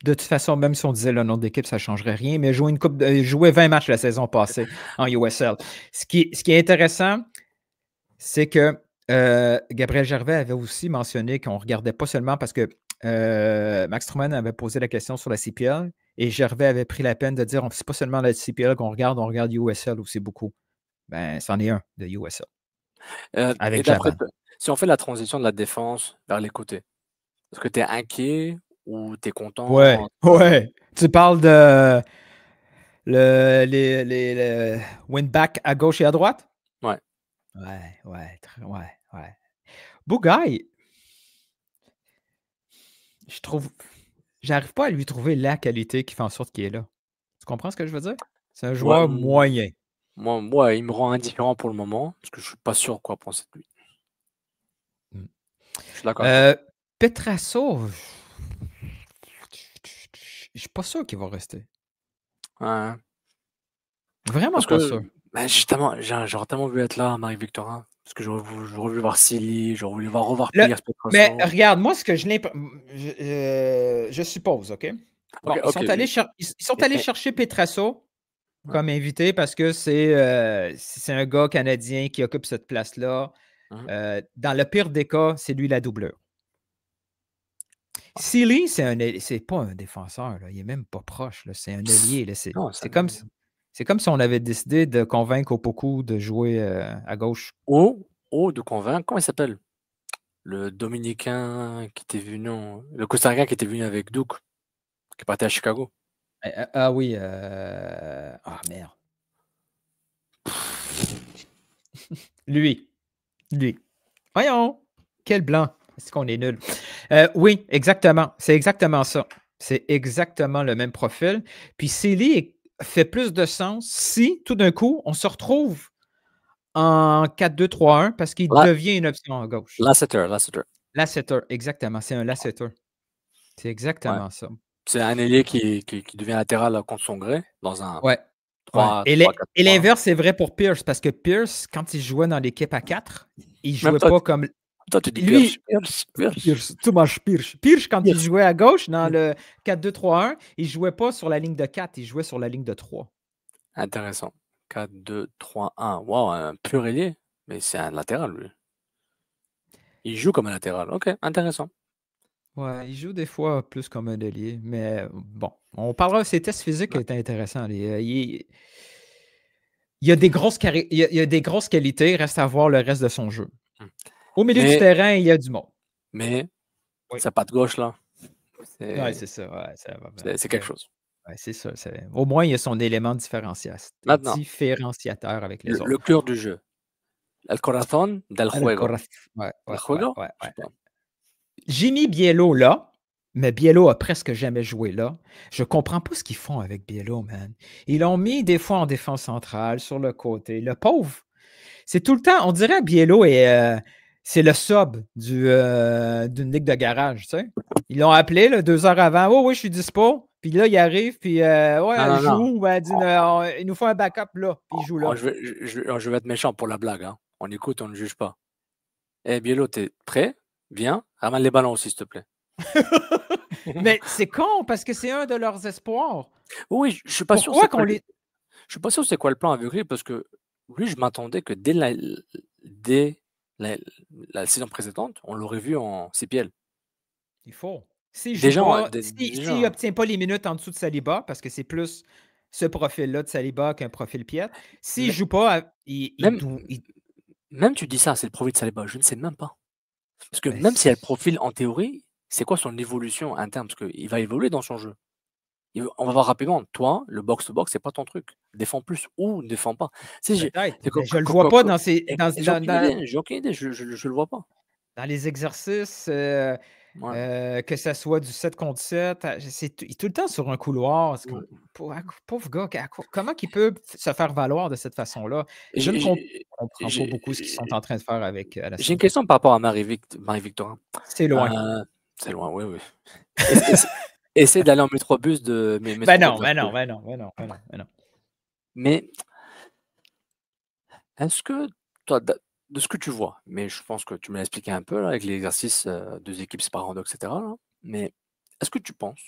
De toute façon, même si on disait le nom d'équipe, ça ne changerait rien, mais jouer 20 matchs la saison passée en USL. Ce qui est intéressant, c'est que Gabriel Gervais avait aussi mentionné qu'on ne regardait pas seulement parce que Max Truman avait posé la question sur la CPL et Gervais avait pris la peine de dire c'est pas seulement la CPL qu'on regarde, on regarde USL aussi beaucoup. Ben, c'en est un de USL. Avec Japan. Si on fait la transition de la défense vers les côtés, est-ce que tu es inquiet ou tu es content? Ouais. Tu parles de les win-back à gauche et à droite? Ouais. Ouais. Bougaï, j'arrive pas à lui trouver la qualité qui fait en sorte qu'il est là. Tu comprends ce que je veux dire? C'est un joueur moyen. Moi, il me rend indifférent pour le moment, parce que je suis pas sûr quoi penser de lui. Je suis d'accord. Petrasso, je suis pas sûr qu'il va rester. Ouais. Vraiment pas sûr. Ben justement, j'aurais tellement voulu être là, Marie-Victorin, parce que j'aurais voulu voir Silly, j'aurais voulu revoir Pierce Petrasso. Mais regarde, moi, ce que je suppose, OK? Bon, ils sont allés chercher Petrasso comme invité parce que c'est un gars canadien qui occupe cette place-là. Dans le pire des cas, c'est lui la doublure. Silly, c'est pas un défenseur, là. Il est même pas proche. C'est un allié. C'est comme si on avait décidé de convaincre Opoku de jouer à gauche. De convaincre. Comment il s'appelle? Le Dominicain qui était venu, le Costa Ricain qui était venu avec Duke, qui est parti à Chicago. Ah oui. Ah merde. Lui. Voyons. Quel blanc. Est-ce qu'on est nul? Oui, exactement. C'est exactement ça. C'est exactement le même profil. Puis Silly fait plus de sens si, tout d'un coup, on se retrouve en 4-2-3-1 parce qu'il devient une option à gauche. Lasseter, exactement. C'est un Lasseter. C'est exactement ça. C'est un ailier qui devient latéral contre son gré dans un 3. Et l'inverse, c'est vrai pour Pierce parce que Pierce, quand il jouait dans l'équipe à 4, il jouait pas comme... Toi, tu dis Pierce. Thomas Pierce. Pierce, quand il jouait à gauche dans le 4-2-3-1, il jouait pas sur la ligne de 4, il jouait sur la ligne de 3. Intéressant. 4-2-3-1. Wow, un pur ailier. Mais c'est un latéral, lui. Il joue comme un latéral. OK, intéressant. Ouais, il joue des fois plus comme un ailier. Mais bon, on parlera, ses tests physiques étaient intéressants. Il y a des grosses qualités, reste à voir le reste de son jeu. Au milieu du terrain, il y a du monde. Mais sa patte gauche, là, c'est ça. Ouais, c'est quelque chose. Ouais, c'est ça. Au moins, il y a son élément Maintenant, différenciateur avec les le autres. cœur du jeu. El corazón del juego. Ouais, El ouais, ouais, juego? ouais, Je ouais. sais pas. J'ai mis Biello là, mais Biello a presque jamais joué là. Je comprends pas ce qu'ils font avec Biello, man. Ils l'ont mis des fois en défense centrale, sur le côté. Le pauvre, c'est tout le temps, on dirait Biello c'est le sub d'une ligue de garage, tu sais. Ils l'ont appelé là, 2 heures avant. Oh oui, je suis dispo. Puis là, il arrive, puis Non, ouais, non, non. joue. Ben, il nous faut un backup là, puis il joue là. Je vais être méchant pour la blague. Hein. On écoute, on ne juge pas. Eh, Biello, t'es prêt? Viens, ramène les ballons aussi, s'il te plaît. Mais c'est con, parce que c'est un de leurs espoirs. Oui, je suis pas sûr. Pourquoi qu'on les... Je suis pas sûr c'est quoi le plan avec lui, parce que lui, je m'attendais que dès la saison précédente, on l'aurait vu en CPL. Il faut. S'il Déjà, n'obtient pas les minutes en dessous de Saliba, parce que c'est plus ce profil-là de Saliba qu'un profil piètre, s'il ne joue pas, même tu dis ça, c'est le profil de Saliba, je ne sais même pas. Parce que Ben, même si elle le profil en théorie, c'est quoi son évolution interne? Parce qu'il va évoluer dans son jeu. On va voir rapidement. Toi, le box-to-box, c'est pas ton truc. Défends plus ou ne défends pas. Peut-être, mais je le vois pas dans ces... J'ai aucune idée, je le vois pas. Dans les exercices, Ouais. que ça soit du 7 contre 7, c'est tout le temps sur un couloir. Pauvre gars, comment il peut se faire valoir de cette façon-là? Je ne comprends pas beaucoup ce qu'ils sont en train de faire avec J'ai Alassane. une question par rapport à Marie-Victorin. C'est loin. C'est loin, oui, oui. Essaie d'aller en métrobus de Ben non. Mais est-ce que toi, de ce que tu vois, mais je pense que tu me l'as expliqué un peu là, avec l'exercice 2 équipes séparando, etc. là, mais est-ce que tu penses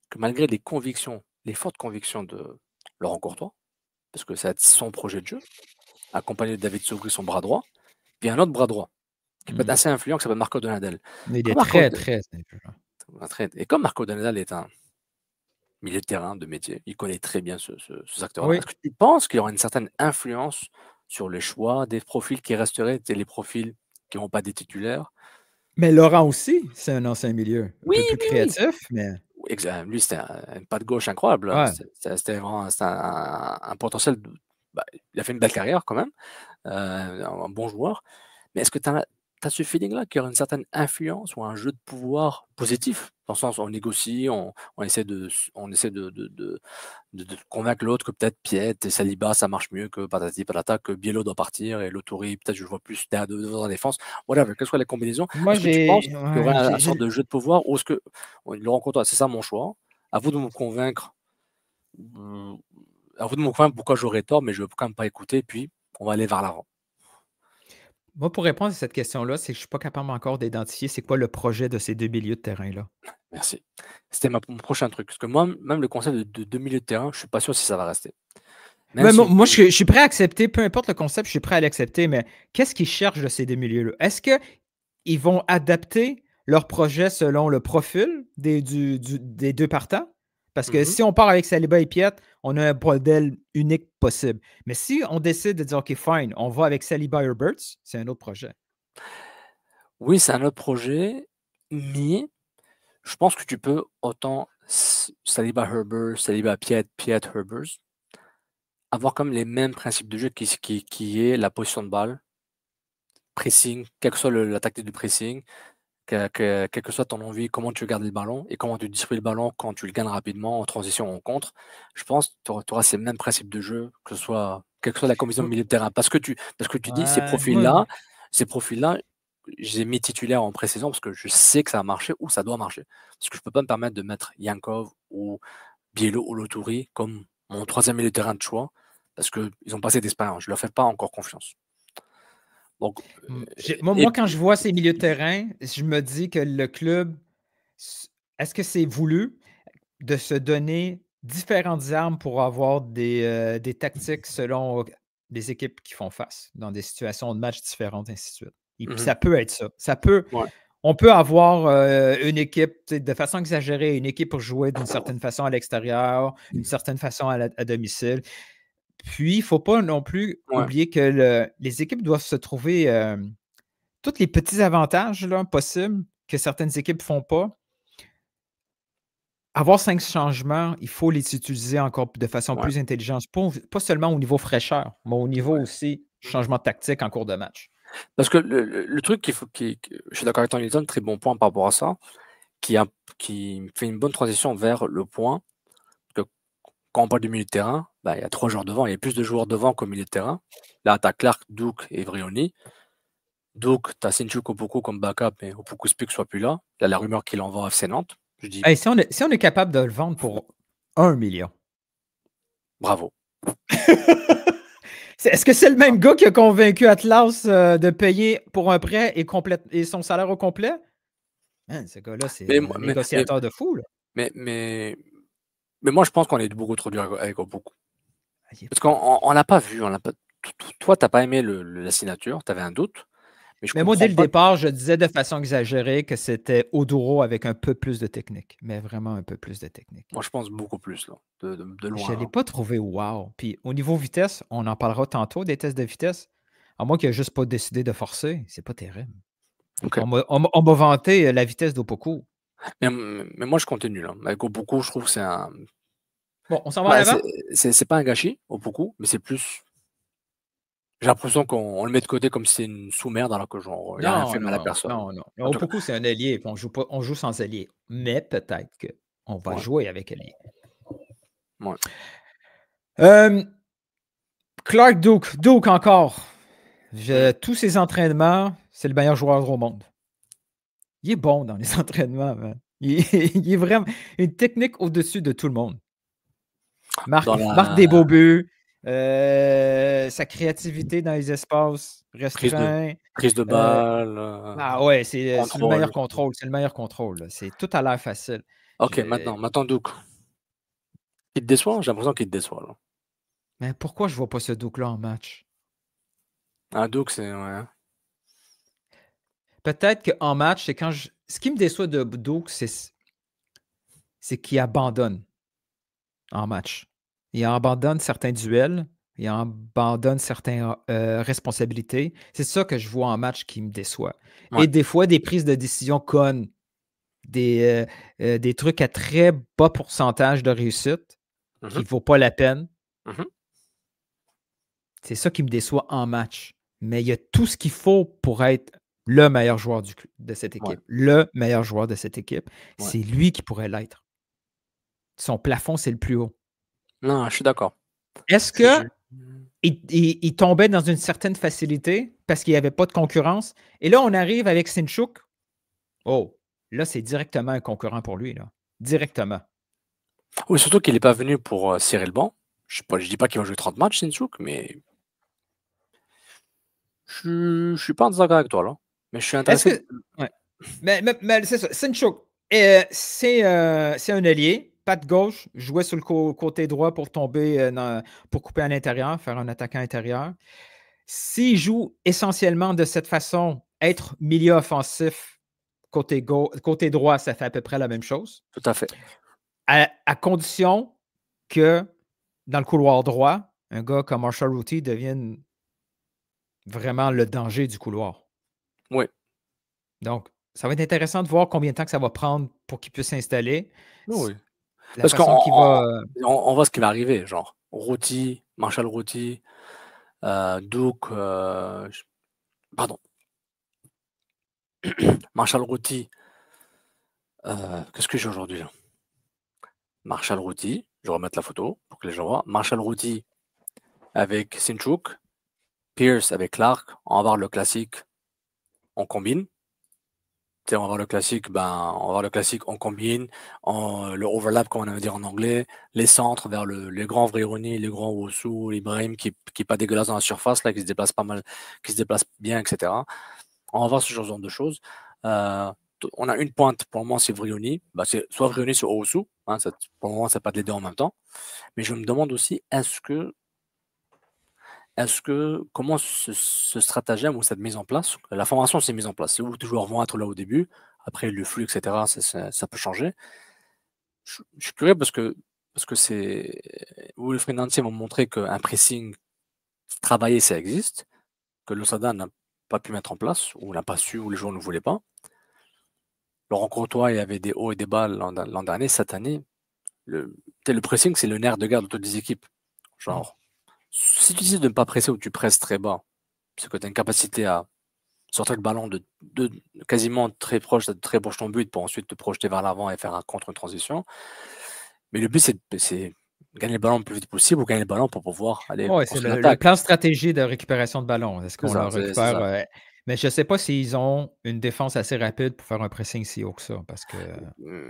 que malgré les convictions, les fortes convictions de Laurent Courtois, parce que c'est son projet de jeu, accompagné de David Sobri, son bras droit, puis un autre bras droit qui peut être assez influent, qui s'appelle Marco Donadel. Il est très, très influent. Et comme Marco Donadel est un milieu de terrain de métier, il connaît très bien ce secteur-là. Oui. Est-ce que tu penses qu'il y aura une certaine influence sur les choix des profils qui resteraient, les profils qui n'ont pas des titulaires? Mais Laurent aussi, c'est un ancien milieu. Un peu plus Oui. créatif, mais... Lui, c'était une patte gauche incroyable. Ouais. C'était vraiment un potentiel. Il a fait une belle carrière quand même, un bon joueur. Mais est-ce que tu as ce feeling-là qu'il y aura une certaine influence ou un jeu de pouvoir positif? Dans le sens, on négocie, on essaie de convaincre l'autre que peut-être Piet et Saliba, ça marche mieux que patati patata, que Biello doit partir et Lotouri, peut-être je le vois plus devant la défense. Whatever, quelles soient les combinaisons. Moi, est-ce que tu penses qu'il y aurait un sorte de jeu de pouvoir ou est-ce que Laurent Courtois, c'est ça mon choix, à vous de me convaincre, pourquoi j'aurais tort, mais je ne veux quand même pas écouter, puis on va aller vers l'avant. Moi, pour répondre à cette question-là, c'est que je ne suis pas capable encore d'identifier c'est quoi le projet de ces 2 milieux de terrain-là. Merci. C'était mon prochain truc. Parce que moi, même le concept de 2 milieux de terrain, je ne suis pas sûr si ça va rester. Moi, je suis prêt à accepter, peu importe le concept, je suis prêt à l'accepter, mais qu'est-ce qu'ils cherchent de ces 2 milieux-là? Est-ce qu'ils vont adapter leur projet selon le profil des 2 partants? Parce que si on part avec Saliba et Piet, on a un modèle unique possible. Mais si on décide de dire, OK, fine, on va avec Saliba et Herberts, c'est un autre projet. Oui, c'est un autre projet, mais je pense que tu peux autant Saliba Herbers, Saliba Piet Herbers, avoir comme les mêmes principes de jeu qui est la position de balle, pressing, quelle que soit la tactique du pressing, quelle que soit ton envie, comment tu gardes le ballon et comment tu distribues le ballon quand tu le gagnes rapidement en transition ou en contre. Je pense que tu auras ces mêmes principes de jeu, quelle que soit la combinaison de milieu de terrain. Parce que tu dis, ces profils-là, j'ai mis titulaire en pré-saison parce que je sais que ça a marché ou ça doit marcher. Parce que je ne peux pas me permettre de mettre Yankov ou Biello ou Lotouri comme mon troisième milieu de terrain de choix parce qu'ils ont passé d'expérience. Je ne leur fais pas encore confiance. Donc, moi, quand je vois ces milieux de terrain, je me dis que le club, est-ce que c'est voulu de se donner différentes armes pour avoir des tactiques selon les équipes qui font face dans des situations de match différentes, ainsi de suite. Et puis ça peut être ça. On peut avoir une équipe, de façon exagérée, une équipe pour jouer d'une certaine façon à l'extérieur, d'une certaine façon à domicile. Puis, il ne faut pas non plus oublier que les équipes doivent se trouver tous les petits avantages là, possibles que certaines équipes ne font pas avoir 5 changements, il faut les utiliser encore de façon Ouais. plus intelligente. Pas seulement au niveau fraîcheur, mais au niveau Ouais. aussi changement tactique en cours de match. Parce que le truc je suis d'accord avec toi, Nilton, très bon point par rapport à ça, qui fait une bonne transition vers le point que quand on parle du milieu de terrain, bah, il y a 3 joueurs devant, il y a plus de joueurs devant qu'au milieu de terrain. Là, tu as Clark, Duke et Vrioni. Duke, tu as Shinjuku Opoku comme backup, mais Opoku se peut qu'il soit plus là. Il y a la rumeur qu'il envoie à FC Nantes. Je dis Hey, si on est capable de le vendre pour 1 million. bravo. Est-ce que c'est le même gars qui a convaincu Atlas de payer pour un prêt et son salaire au complet? Man, ce gars-là, c'est Mais, un moi- négociateur de fou. Là. mais moi, je pense qu'on est beaucoup trop dur avec Opoku. Il est Parce pas- qu'on l'a pas vu. Toi, tu n'as pas aimé la signature, tu avais un doute. Mais je Mais moi, dès comprends le pas. départ, je disais de façon exagérée que c'était Oduro avec un peu plus de technique. Mais vraiment un peu plus de technique. Moi, je pense beaucoup plus, là, de loin. Je ne l'ai Là. pas trouvé wow. Puis au niveau vitesse, on en parlera tantôt des tests de vitesse. À moins qu'il n'ait juste pas décidé de forcer, c'est pas terrible. Ok. On m'a vanté la vitesse d'Opoku. Mais moi, je continue. Là. Avec Opoku, je trouve que c'est un. Bon, on s'en va Bah, à l'avant? c'est pas un gâchis, Opoku, mais c'est plus. J'ai l'impression qu'on le met de côté comme si c'était une sous-merde, alors que genre, il n'a rien fait mal à personne. Non. En tout cas, Opoku, c'est un allié, puis on joue sans allié. Mais peut-être qu'on va Ouais. jouer avec allié. Ouais. Clark Duke encore. Tous ses entraînements, c'est le meilleur joueur au monde. Il est bon dans les entraînements, man. Il est vraiment une technique au-dessus de tout le monde. Marque des beaux buts. Sa créativité dans les espaces restreints. Prise de balle, Ah ouais, c'est le meilleur contrôle. contrôle. C'est le meilleur contrôle. C'est tout à l'air facile. Ok, maintenant Duke. Il te déçoit? J'ai l'impression qu'il te déçoit. Là. Mais pourquoi je vois pas ce Duke-là en match? Un Duke, c'est. Ouais. Peut-être qu'en match, c'est quand je. Ce qui me déçoit de Duke, c'est qu'il abandonne en match. Il abandonne certains duels, il abandonne certaines responsabilités. C'est ça que je vois en match qui me déçoit. Ouais. Et des fois, des prises de décision connes, des trucs à très bas pourcentage de réussite qui ne vaut pas la peine. Mhm. C'est ça qui me déçoit en match. Mais il y a tout ce qu'il faut pour être le meilleur joueur de cette équipe. Ouais. Le meilleur joueur de cette équipe. Ouais. C'est lui qui pourrait l'être. Son plafond, c'est le plus haut. Non, je suis d'accord. Est-ce qu'il tombait dans une certaine facilité parce qu'il n'y avait pas de concurrence? Et là, on arrive avec Shinjuku. Oh, là, c'est directement un concurrent pour lui. Là. Directement. Oui, surtout qu'il n'est pas venu pour cirer le banc. Je dis pas qu'il va jouer 30 matchs, Shinjuku, mais je suis pas en désaccord avec toi, là. Mais je suis intéressé. Ouais. Mais c'est ça. Shinjuku, c'est un allié. Patte gauche, jouait sur le côté droit pour tomber, pour couper à l'intérieur, faire un attaquant intérieur. S'il joue essentiellement de cette façon, être milieu offensif, côté droit, ça fait à peu près la même chose. Tout à fait. À condition que, dans le couloir droit, un gars comme Marshall Ruti devienne vraiment le danger du couloir. Oui. Donc, ça va être intéressant de voir combien de temps que ça va prendre pour qu'il puisse s'installer. Oui. Parce qu'on on voit ce qui va arriver, genre Ruti, Marshall Ruti, Duke, pardon. Marshall Ruti. Qu'est-ce que j'ai aujourd'hui là? Marshall Ruti, je vais remettre la photo pour que les gens voient. Marshall Ruti avec Shinjuku, Pierce avec Clark, on va voir le classique, on combine. On va voir le classique, on combine, le overlap, comme on va dire en anglais, les centres vers les grands Vrioni, les grands Wosu, Ibrahim qui est pas dégueulasse dans la surface, là, qui se déplace pas mal, qui se déplace bien, etc. On va voir ce genre de choses. On a une pointe, pour le moment, c'est Vrioni. C'est soit Vrioni, soit Wosu. Hein, pour le moment, c'est pas de les deux en même temps. Mais je me demande aussi, comment ce stratagème ou cette mise en place, la formation s'est mise en place, c'est où les joueurs vont être là au début, après le flux, etc., ça peut changer. Je suis curieux parce que Wilfried Nancy m'a montré qu'un pressing travaillé, ça existe, que l'Osada n'a pas pu mettre en place, ou n'a pas su, ou les joueurs ne voulaient pas. Laurent Courtois, il y avait des hauts et des bas l'an dernier. Cette année, le pressing, c'est le nerf de guerre de toutes les équipes. Genre, si tu décides de ne pas presser ou tu presses très bas, c'est que tu as une capacité à sortir le ballon de quasiment très proche de ton but pour ensuite te projeter vers l'avant et faire un contre-transition. Mais le but, c'est gagner le ballon le plus vite possible ou gagner le ballon pour pouvoir aller Ouais, c'est construire le l'attaque. plan de stratégie de récupération de ballon. Est-ce C'est qu'on le ça, c'est ça. récupère? Mais je ne sais pas s'ils ont une défense assez rapide pour faire un pressing si haut que ça. Parce que.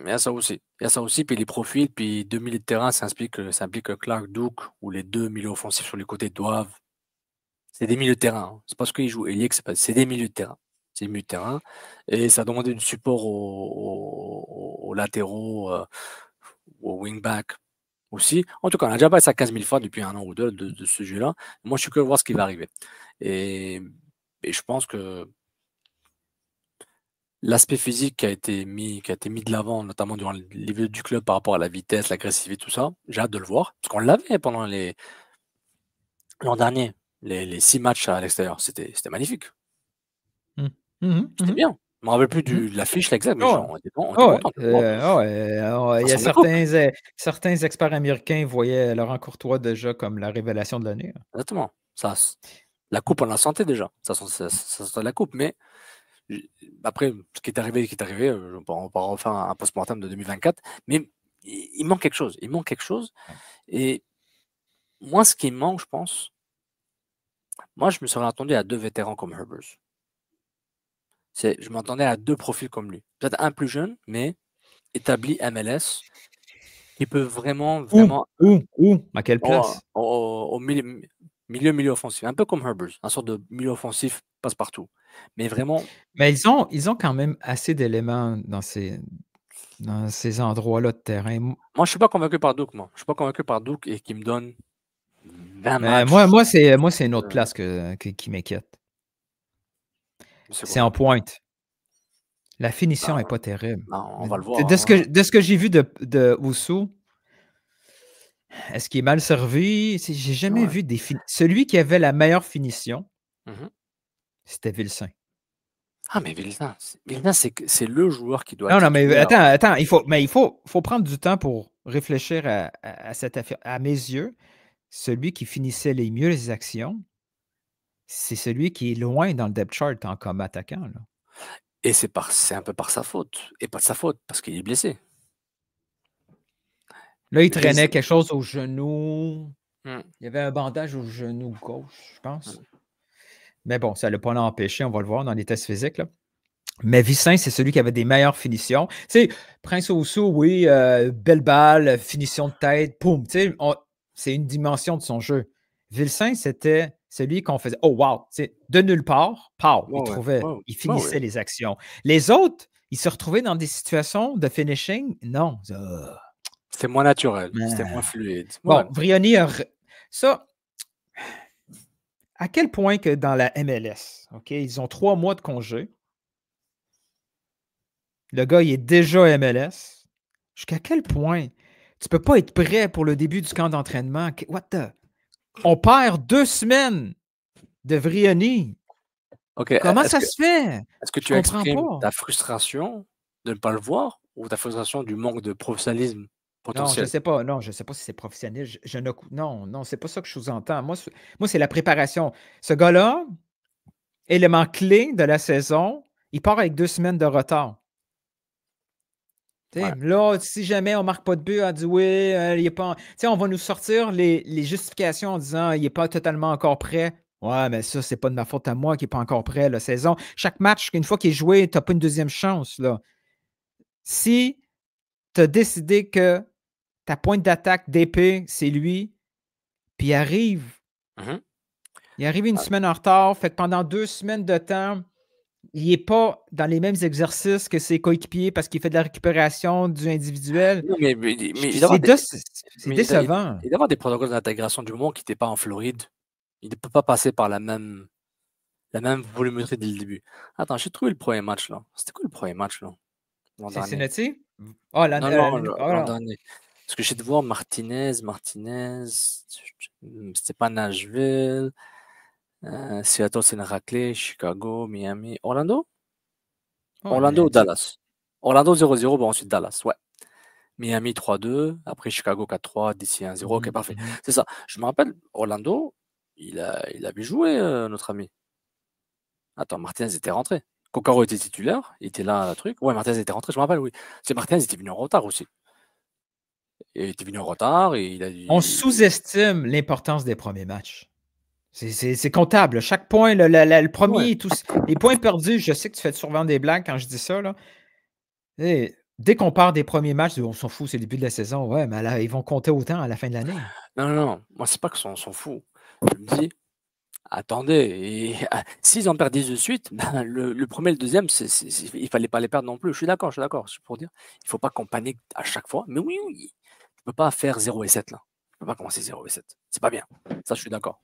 Il y a ça aussi. Il y a ça aussi, puis les profils, puis deux milieux de terrain, ça implique que Clark, Duke ou les deux milieux offensifs sur les côtés doivent. C'est des milieux de terrain. Hein. C'est pas ce qu'ils jouent ailier, c'est des milieux de terrain. C'est des milieux de terrain. Et ça demande du support aux latéraux, aux wingback aussi. En tout cas, on a déjà parlé ça 15 000 fois depuis un an ou deux de ce jeu-là. Moi, je suis curieux de voir ce qui va arriver. Et je pense que l'aspect physique qui a été mis de l'avant, notamment durant les vidéos du club par rapport à la vitesse, l'agressivité, tout ça, j'ai hâte de le voir. Parce qu'on l'avait pendant l'an dernier, les 6 matchs à l'extérieur. C'était magnifique. C'était bien. Je me rappelle plus de l'affiche exacte, mais genre, on était contents de le voir. Il y a Ça ressemble à certains experts américains voyaient Laurent Courtois déjà comme la révélation de l'année. Exactement. La coupe, on la sentait déjà. Ça sentait la coupe, mais après, ce qui est arrivé, on va refaire un post-mortem de 2024, mais il manque quelque chose. Il manque quelque chose. Et moi, ce qui me manque, je pense, moi, je me serais attendu à 2 vétérans comme Herbers. Je m'attendais à 2 profils comme lui. Peut-être un plus jeune, mais établi MLS, qui peut vraiment À quelle place? au milieu offensif. Un peu comme Herbers, un sorte de milieu offensif passe-partout. Mais vraiment. Mais ils ont quand même assez d'éléments dans ces endroits-là de terrain. Moi, je ne suis pas convaincu par Duke, moi. Je suis pas convaincu par Duke et qui me donne 20 Mais matchs. moi, c'est une autre place qui m'inquiète. C'est en pointe. La finition n'est pas terrible. Non, on va le voir. De ce que j'ai vu de Oussou, est-ce qu'il est mal servi? J'ai jamais vu des celui qui avait la meilleure finition, c'était Vilsain. Ah, mais Vilsain, c'est le joueur qui doit. Non, mais attends, il faut prendre du temps pour réfléchir à cette affaire. À mes yeux, celui qui finissait les mieux les actions, c'est celui qui est loin dans le depth chart comme attaquant. Là. Et c'est un peu par sa faute. Et pas de sa faute, parce qu'il est blessé. Là, il traînait quelque chose au genou. Il y avait un bandage au genou gauche, je pense. Mais bon, ça ne l'a pas empêché, on va le voir dans les tests physiques. Là. Mais Vicin, c'est celui qui avait des meilleures finitions. Tu sais, Prince Oussou, oui, belle balle, finition de tête, poum. Tu sais, c'est une dimension de son jeu. Vilsain, c'était celui qu'on faisait, oh wow, de nulle part, il finissait les actions. Les autres, ils se retrouvaient dans des situations de finishing, non. C'était moins naturel, c'était moins fluide. Bon, Vrioni ça, à quel point que dans la MLS, OK, ils ont 3 mois de congé. Le gars, il est déjà MLS. Jusqu'à quel point tu peux pas être prêt pour le début du camp d'entraînement? On perd 2 semaines de Vrioni. Okay. Comment ça se fait? Est-ce que tu exprimes ta frustration de ne pas le voir ou ta frustration du manque de professionnalisme potentiel? Non, je sais pas si c'est professionnel. Non, c'est pas ça que je sous-entends. Moi, c'est la préparation. Ce gars-là, élément clé de la saison, il part avec 2 semaines de retard. Ouais. Là, si jamais on ne marque pas de but, on dit oui, il est pas. On va nous sortir les justifications en disant il n'est pas totalement encore prêt. Ouais, mais ça, c'est pas de ma faute à moi qui n'est pas encore prêt la saison. Chaque match, une fois qu'il est joué, tu n'as pas une deuxième chance. Là. Si tu as décidé que ta pointe d'attaque d'épée, c'est lui, puis il arrive. Il arrive une semaine en retard, fait que pendant 2 semaines de temps, il n'est pas dans les mêmes exercices que ses coéquipiers parce qu'il fait de la récupération du individuel. Non, mais c'est décevant. Il doit avoir des protocoles d'intégration du moment qu'il n'était pas en Floride. Il ne peut pas passer par la même volumétrie dès le début. Attends, j'ai trouvé le premier match là. C'était quoi le premier match là? Cincinnati? L'an dernier. Parce que j'ai de voir Martinez, c'était pas Nashville. Seattle, c'est une raclée. Chicago, Miami. Orlando ou Dallas? Orlando 0-0, bon, ensuite Dallas, ouais. Miami 3-2, après Chicago 4-3, DC 1-0, ok, parfait. C'est ça. Je me rappelle, Orlando, il avait joué, notre ami. Attends, Martinez était rentré. Kokaro était titulaire, il était là, truc. Ouais, Martinez était rentré, je me rappelle, oui. C'est Martinez était venu en retard aussi. Il était venu en retard et il a dit. On sous-estime l'importance des premiers matchs. C'est comptable. Chaque point, le premier, les points perdus, je sais que tu fais souvent des blagues quand je dis ça. Là. Et dès qu'on part des premiers matchs, on s'en fout, c'est le début de la saison. Ouais, mais là, ils vont compter autant à la fin de l'année. Non. Moi, c'est pas que s'en fout. Je me dis, attendez, s'ils en perdent 10 de suite, ben, le premier et le deuxième, il fallait pas les perdre non plus. Je suis d'accord. C'est pour dire, il faut pas qu'on panique à chaque fois. Mais oui, tu peux pas faire 0-7 là. Tu peux pas commencer 0-7. C'est pas bien. Ça, je suis d'accord.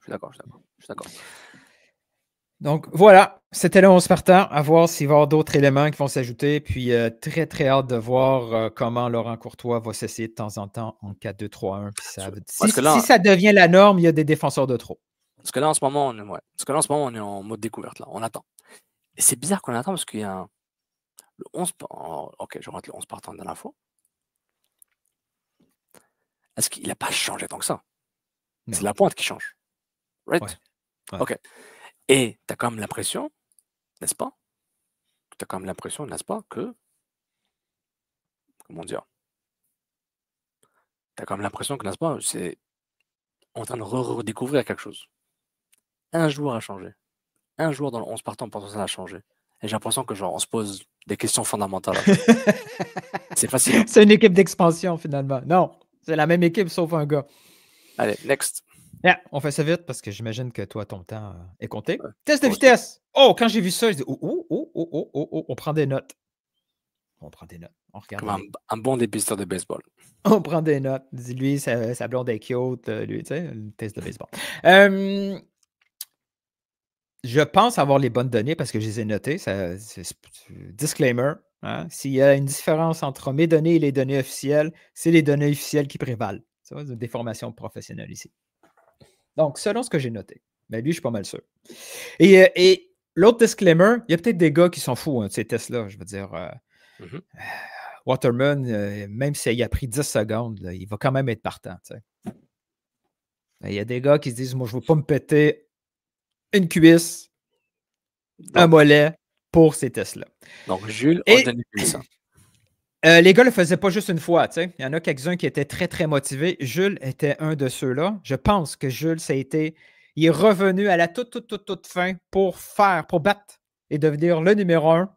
Donc voilà, c'était le 11 partant. À voir s'il va y avoir d'autres éléments qui vont s'ajouter. Puis très, très hâte de voir comment Laurent Courtois va s'essayer de temps en temps en 4-2-3-1. Si ça devient la norme, il y a des défenseurs de trop. Parce que là, en ce moment, on est en mode découverte. Là. On attend. Et c'est bizarre qu'on attend parce qu'il y a le 11. Ok, je rentre le 11 partant de la fois. Est-ce qu'il n'a pas changé tant que ça? C'est la pointe qui change. Right? Ouais. Ok. Et tu as quand même l'impression, n'est-ce pas? Que. Comment dire? Tu as quand même l'impression que, n'est-ce pas, c'est en train de redécouvrir quelque chose. Un joueur a changé. Un joueur dans le 11 partant potentiel a changé. Et j'ai l'impression que on se pose des questions fondamentales. C'est facile. Hein? C'est une équipe d'expansion finalement. Non, c'est la même équipe sauf un gars. Allez, next. Yeah, on fait ça vite parce que j'imagine que toi, ton temps est compté. Test de vitesse. Oh, quand j'ai vu ça, je dis on prend des notes. On regarde. Comme un bon dépisteur de baseball. On prend des notes. Lui, sa blonde est cute. Lui, tu sais, le test de baseball. Je pense avoir les bonnes données parce que je les ai notées. Disclaimer. Hein? S'il y a une différence entre mes données et les données officielles, c'est les données officielles qui prévalent. Ça, c'est une déformation professionnelle ici. Donc, selon ce que j'ai noté. Mais lui, je suis pas mal sûr. Et l'autre disclaimer, il y a peut-être des gars qui s'en foutent de ces tests-là. Je veux dire, Waterman, même s'il a pris 10 secondes, là, il va quand même être partant. Tu sais. Il y a des gars qui se disent, moi, je ne veux pas me péter une cuisse, un mollet pour ces tests-là. Donc, Jules, on donne ça. Les gars ne le faisaient pas juste une fois. Tu sais. Il y en a quelques-uns qui étaient très, très motivés. Jules était un de ceux-là. Je pense que Jules, il est revenu à la toute fin pour battre et devenir le numéro 1.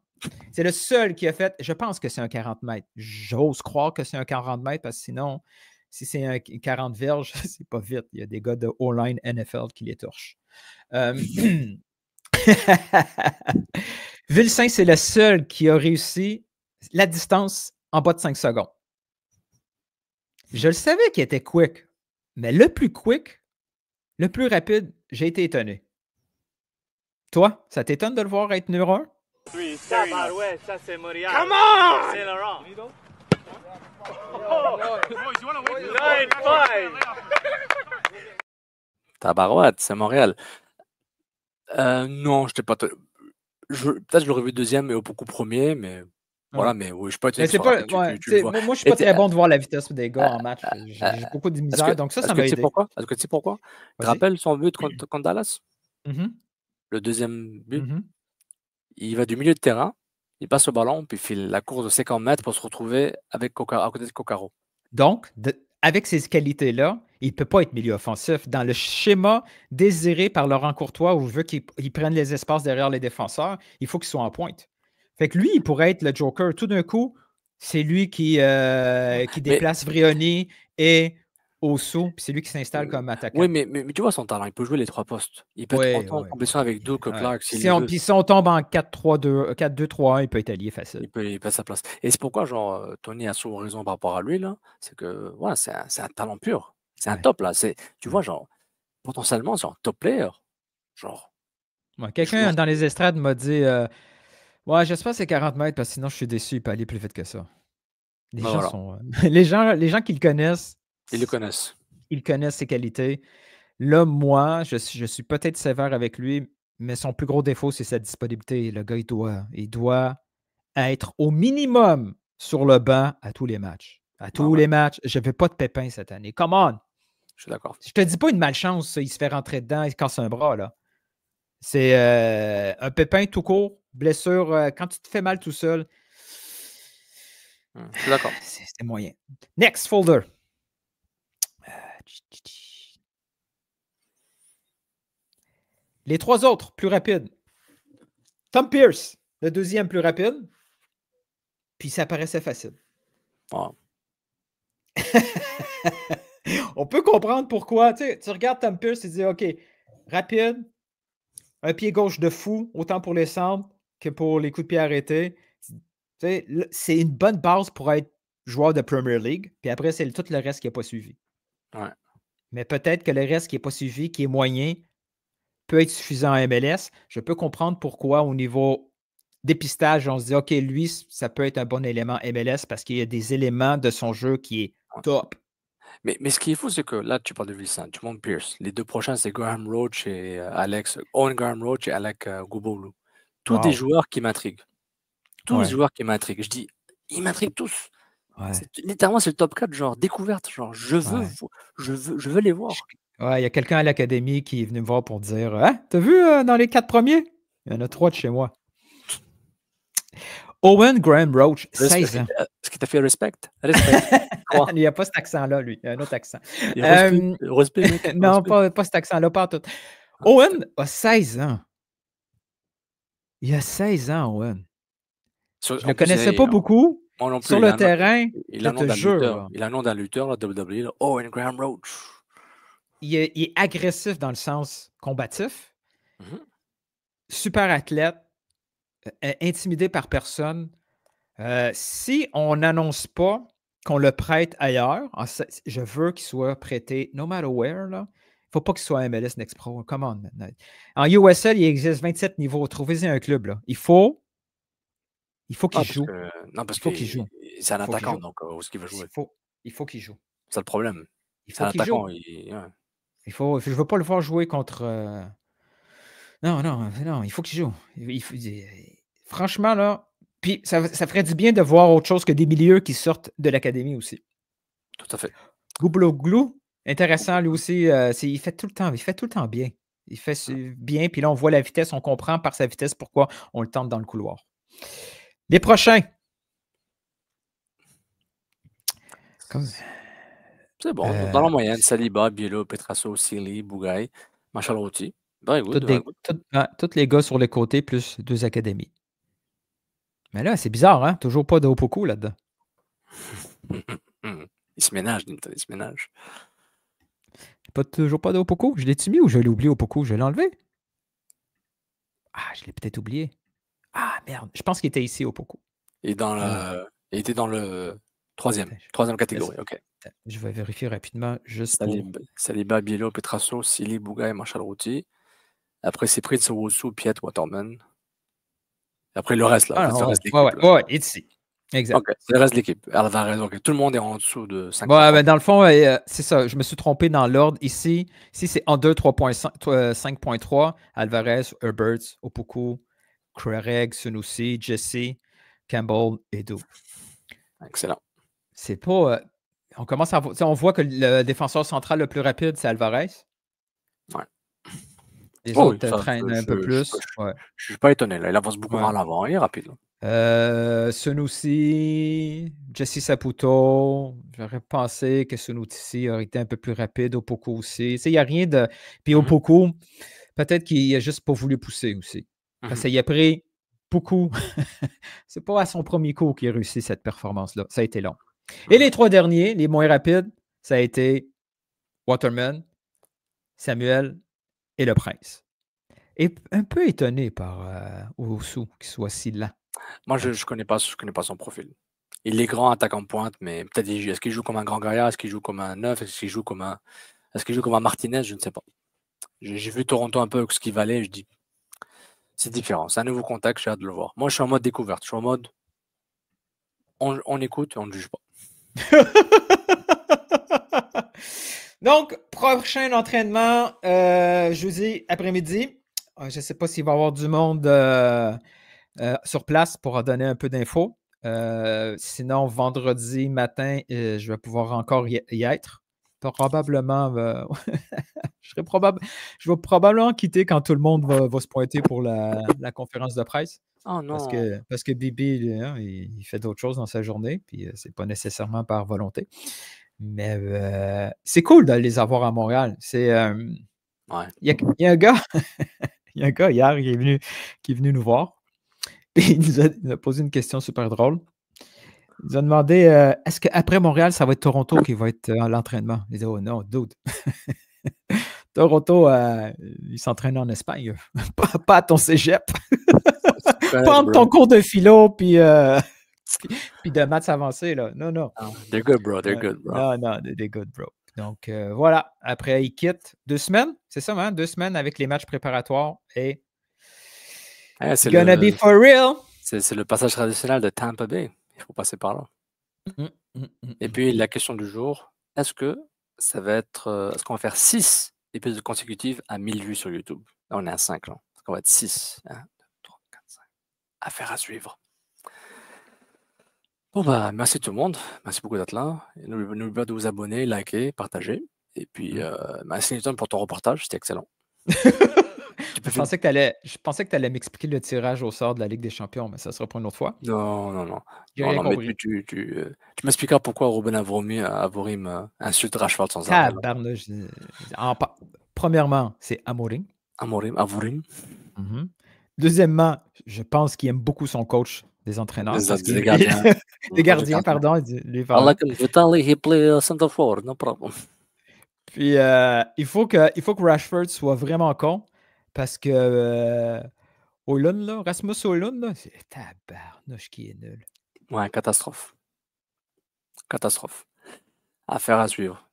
C'est le seul qui a fait, je pense que c'est un 40 mètres. J'ose croire que c'est un 40 mètres parce que sinon, si c'est un 40 verges, c'est pas vite. Il y a des gars de O-line NFL qui les torchent. Vilsaint, c'est le seul qui a réussi la distance en bas de 5 secondes. Je le savais qu'il était quick, mais le plus quick, le plus rapide, j'ai été étonné. Toi, ça t'étonne de le voir être numéro 1? Ouais, ça c'est Montréal. Come on! C'est Laurent. Tabarouette, c'est Montréal. Non, je n'étais pas. Peut-être je l'aurais vu deuxième, mais beaucoup premier, mais. Voilà, mais oui, je peux être. Moi, je suis pas très bon de voir la vitesse des gars en match. J'ai beaucoup de misère, donc ça m'a aidé. Est-ce que tu sais pourquoi? Tu te rappelles son but contre Dallas? Le deuxième but? Il va du milieu de terrain, il passe le ballon, puis il file la course de 50 mètres pour se retrouver à côté de Kokaro. Donc, avec ces qualités-là, il ne peut pas être milieu offensif. Dans le schéma désiré par Laurent Courtois, où il veut qu'il prenne les espaces derrière les défenseurs, il faut qu'il soit en pointe. Fait que lui, il pourrait être le joker. Tout d'un coup, c'est lui qui déplace Vrioni et Osso, puis c'est lui qui s'installe comme attaquant. Oui, mais tu vois son talent, il peut jouer les trois postes. Il peut être autant en compétition avec Duke, Clark. Si on tombe en 4-2-3-1, il peut être allié facile. Il peut sa place. Et c'est pourquoi, Tony a souvent raison par rapport à lui, là. C'est que, voilà, c'est un talent pur. C'est un top, là. Tu vois, potentiellement, top player. Quelqu'un dans les estrades m'a dit j'espère que c'est 40 mètres parce que sinon je suis déçu, il peut aller plus vite que ça. Les gens qui le connaissent. Ils le connaissent. Ils connaissent ses qualités. Là, moi, je suis peut-être sévère avec lui, mais son plus gros défaut, c'est sa disponibilité. Le gars, il doit à être au minimum sur le banc à tous les matchs. À tous les matchs. Je ne veux pas de Pépin cette année. Come on! Je suis d'accord. Je te dis pas une malchance, il se fait rentrer dedans, il se casse un bras, là. C'est un Pépin tout court, blessure, quand tu te fais mal tout seul. Je suis d'accord. C'est moyen. Next folder. Les 3 autres, plus rapides. Tom Pierce, le deuxième plus rapide. Puis ça paraissait facile. Wow. On peut comprendre pourquoi. Tu sais, tu regardes Tom Pierce et tu dis, OK, rapide, un pied gauche de fou, autant pour les centres que pour les coups de pied arrêtés. Tu sais, c'est une bonne base pour être joueur de Premier League. Puis après, c'est tout le reste qui n'a pas suivi. Ouais. Mais peut-être que le reste qui n'est pas suivi, qui est moyen, peut être suffisant en MLS. Je peux comprendre pourquoi au niveau dépistage, on se dit, OK, lui, ça peut être un bon élément MLS parce qu'il y a des éléments de son jeu qui est top. Mais ce qui est fou, c'est que là, tu parles de Wilson, tu montes Pierce. Les 2 prochains, c'est Graham Roach et Alex. Owen Graham Roach et Alec Gouboulou. Tous des joueurs qui m'intriguent. Tous les joueurs qui m'intriguent. Je dis, ils m'intriguent tous. Ouais. Littéralement, c'est le top 4, genre découverte. Genre, je veux les voir. Ouais, il y a quelqu'un à l'académie qui est venu me voir pour dire, hein, t'as vu dans les 4 premiers? Il y en a 3 de chez moi. Owen Graham Roach, 16 ans. Est-ce qu'il t'a fait respect? Il n'y a pas cet accent-là, lui. Il y a un autre accent. Respect, non, pas cet accent-là, pas tout. Owen a 16 ans. Il a 16 ans, Owen. Je ne le connaissais pas beaucoup. Non plus, sur le terrain, il a un nom d'un lutteur, là, WWE, là, Owen Graham Roach. Il est agressif dans le sens combatif. Super athlète. Intimidé par personne. Si on n'annonce pas qu'on le prête ailleurs, je veux qu'il soit prêté no matter where. Il ne faut pas qu'il soit à MLS Next Pro. Come on. En USL, il existe 27 niveaux. Trouvez-y un club. Là. Il faut qu'il joue. Parce qu'il joue. C'est un attaquant, donc où est-ce qu'il va jouer? Il faut qu'il joue. C'est le problème. C'est un attaquant. Je ne veux pas le voir jouer contre... Non, il faut qu'il joue. Franchement, là, puis ça ferait du bien de voir autre chose que des milieux qui sortent de l'académie aussi. Tout à fait. Gouboulou, intéressant, lui aussi. Il fait tout le temps bien. Il fait bien, puis là, on voit la vitesse, on comprend par sa vitesse pourquoi on le tente dans le couloir. Les prochains. C'est bon, dans la moyenne, Saliba, Bielo, Petrasso, Sili, Bougaï, Machalrouti. Tous les gars sur les côtés, plus 2 académies. Mais là, c'est bizarre, hein? Toujours pas de Opoku là-dedans. Il se ménage, Nilton, il se ménage. Toujours pas de Opoku? Je l'ai-tu mis ou je l'ai oublié Opoku? Je l'ai enlevé? Ah, je l'ai peut-être oublié. Ah, merde. Je pense qu'il était ici Opoku. Il était dans le troisième catégorie, OK. Je vais vérifier rapidement juste Saliba, Bielo, Petrasso, Sili, Bougaï, Machalrouti. Après, c'est Prince Owusu, Piet, Waterman. Après, le reste, là. le reste de l'équipe. Ouais, ici. Exact. OK, c'est le reste de l'équipe. Alvarez, OK. Tout le monde est en dessous de 5. Ouais, mais dans le fond, c'est ça. Je me suis trompé dans l'ordre. Ici c'est Under 5.3. Alvarez, Herberts, Opoku, Craig, Sunusi, Jesse, Campbell et Doux. Excellent. C'est pas... on commence à... On voit que le défenseur central le plus rapide, c'est Alvarez. Ouais. Les autres traînent un peu plus. Je ne suis pas étonné. Là. Il avance beaucoup vers l'avant. Il est rapide. Sunusi, Jesse Saputo. J'aurais pensé que Sunusi aurait été un peu plus rapide. Opoku aussi. Il n'y a rien de... Puis Opoku, peut-être qu'il n'a juste pas voulu pousser aussi. Parce qu'il a pris beaucoup. C'est pas à son premier coup qu'il a réussi cette performance-là. Ça a été long. Et les 3 derniers, les moins rapides, ça a été Waterman, Samuel et le Prince. Et un peu étonné par Owusu qui soit si lent. Moi, je connais pas son profil. Il est grand attaquant de pointe, mais peut-être est-ce qu'il joue comme un grand gaillard, est-ce qu'il joue comme un neuf, est-ce qu'il joue comme un Martinez, je ne sais pas. J'ai vu Toronto un peu avec ce qu'il valait, je dis c'est différent, c'est un nouveau contact, j'ai hâte de le voir. Moi, je suis en mode découverte, je suis en mode on écoute et on ne juge pas. Donc, prochain entraînement, jeudi après-midi. Je ne sais pas s'il va y avoir du monde sur place pour en donner un peu d'infos. Sinon, vendredi matin, je vais pouvoir encore y être. Probablement, je vais probablement quitter quand tout le monde va se pointer pour la conférence de presse. Oh non. Parce que Bibi, il fait d'autres choses dans sa journée, puis c'est pas nécessairement par volonté. Mais c'est cool de les avoir à Montréal. C'est il y a un gars, il y a un gars hier qui est venu nous voir. Puis il nous a posé une question super drôle. Il nous a demandé est-ce qu'après Montréal, ça va être Toronto qui va être à l'entraînement? Il dit oh non, dude. Toronto, il s'entraîne en Espagne. Pas à ton cégep. Pas en ton cours de philo, puis de maths avancés, là. Non, non. They're good, bro. They're good, bro. Non, they're good, bro. Donc, voilà. Après, il quitte 2 semaines. C'est ça, hein? 2 semaines avec les matchs préparatoires. Et c'est gonna be for real. C'est le passage traditionnel de Tampa Bay. Il faut passer par là. Et puis, la question du jour, est-ce que ça va être... est-ce qu'on va faire 6 épisodes consécutifs à 1000 vues sur YouTube? Là, on est à 5, là. Est-ce qu'on va être 6? 1, 2, 3, 4, 5. Affaire à suivre. Bon, bah, merci tout le monde. Merci beaucoup d'être là. N'oubliez pas de vous abonner, liker, partager. Et puis, merci Newton pour ton reportage. C'était excellent. Je pensais que tu allais m'expliquer le tirage au sort de la Ligue des Champions, mais ça sera pour une autre fois. Non. J'ai rien compris. Mais tu m'expliqueras pourquoi Ruben Amorim insulte Rashford sans arrêt. Premièrement, c'est Amorim. Amorim. Deuxièmement, je pense qu'il aime beaucoup son coach des entraîneurs. Des gardiens. Des gardiens, pardon. Like Vitaly, he play center forward, no problem. Puis, il faut que Rashford soit vraiment con parce que Højlund, là, Rasmus Højlund, là, c'est tabarnouche qui est nul. Ouais, catastrophe. Affaire à suivre.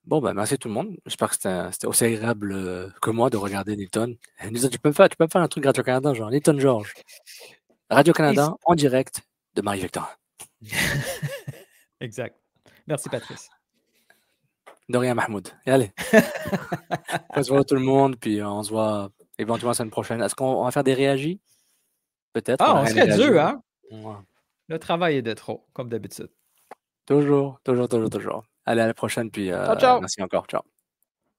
Bon, ben, merci tout le monde. J'espère que c'était aussi agréable que moi de regarder Nilton. Nilton, tu peux me faire un truc Radio-Canada, genre Nilton George. Radio-Canada en direct de Marie-Victorin. Exact. Merci, Patrice. De rien, Mahmoud. Et allez. On se voit tout le monde, puis on se voit éventuellement la semaine prochaine. Est-ce qu'on va faire des réagis? Peut-être. On serait dur, hein? Ouais. Le travail est de trop, comme d'habitude. Toujours. Allez, à la prochaine, puis ciao. merci encore. Ciao.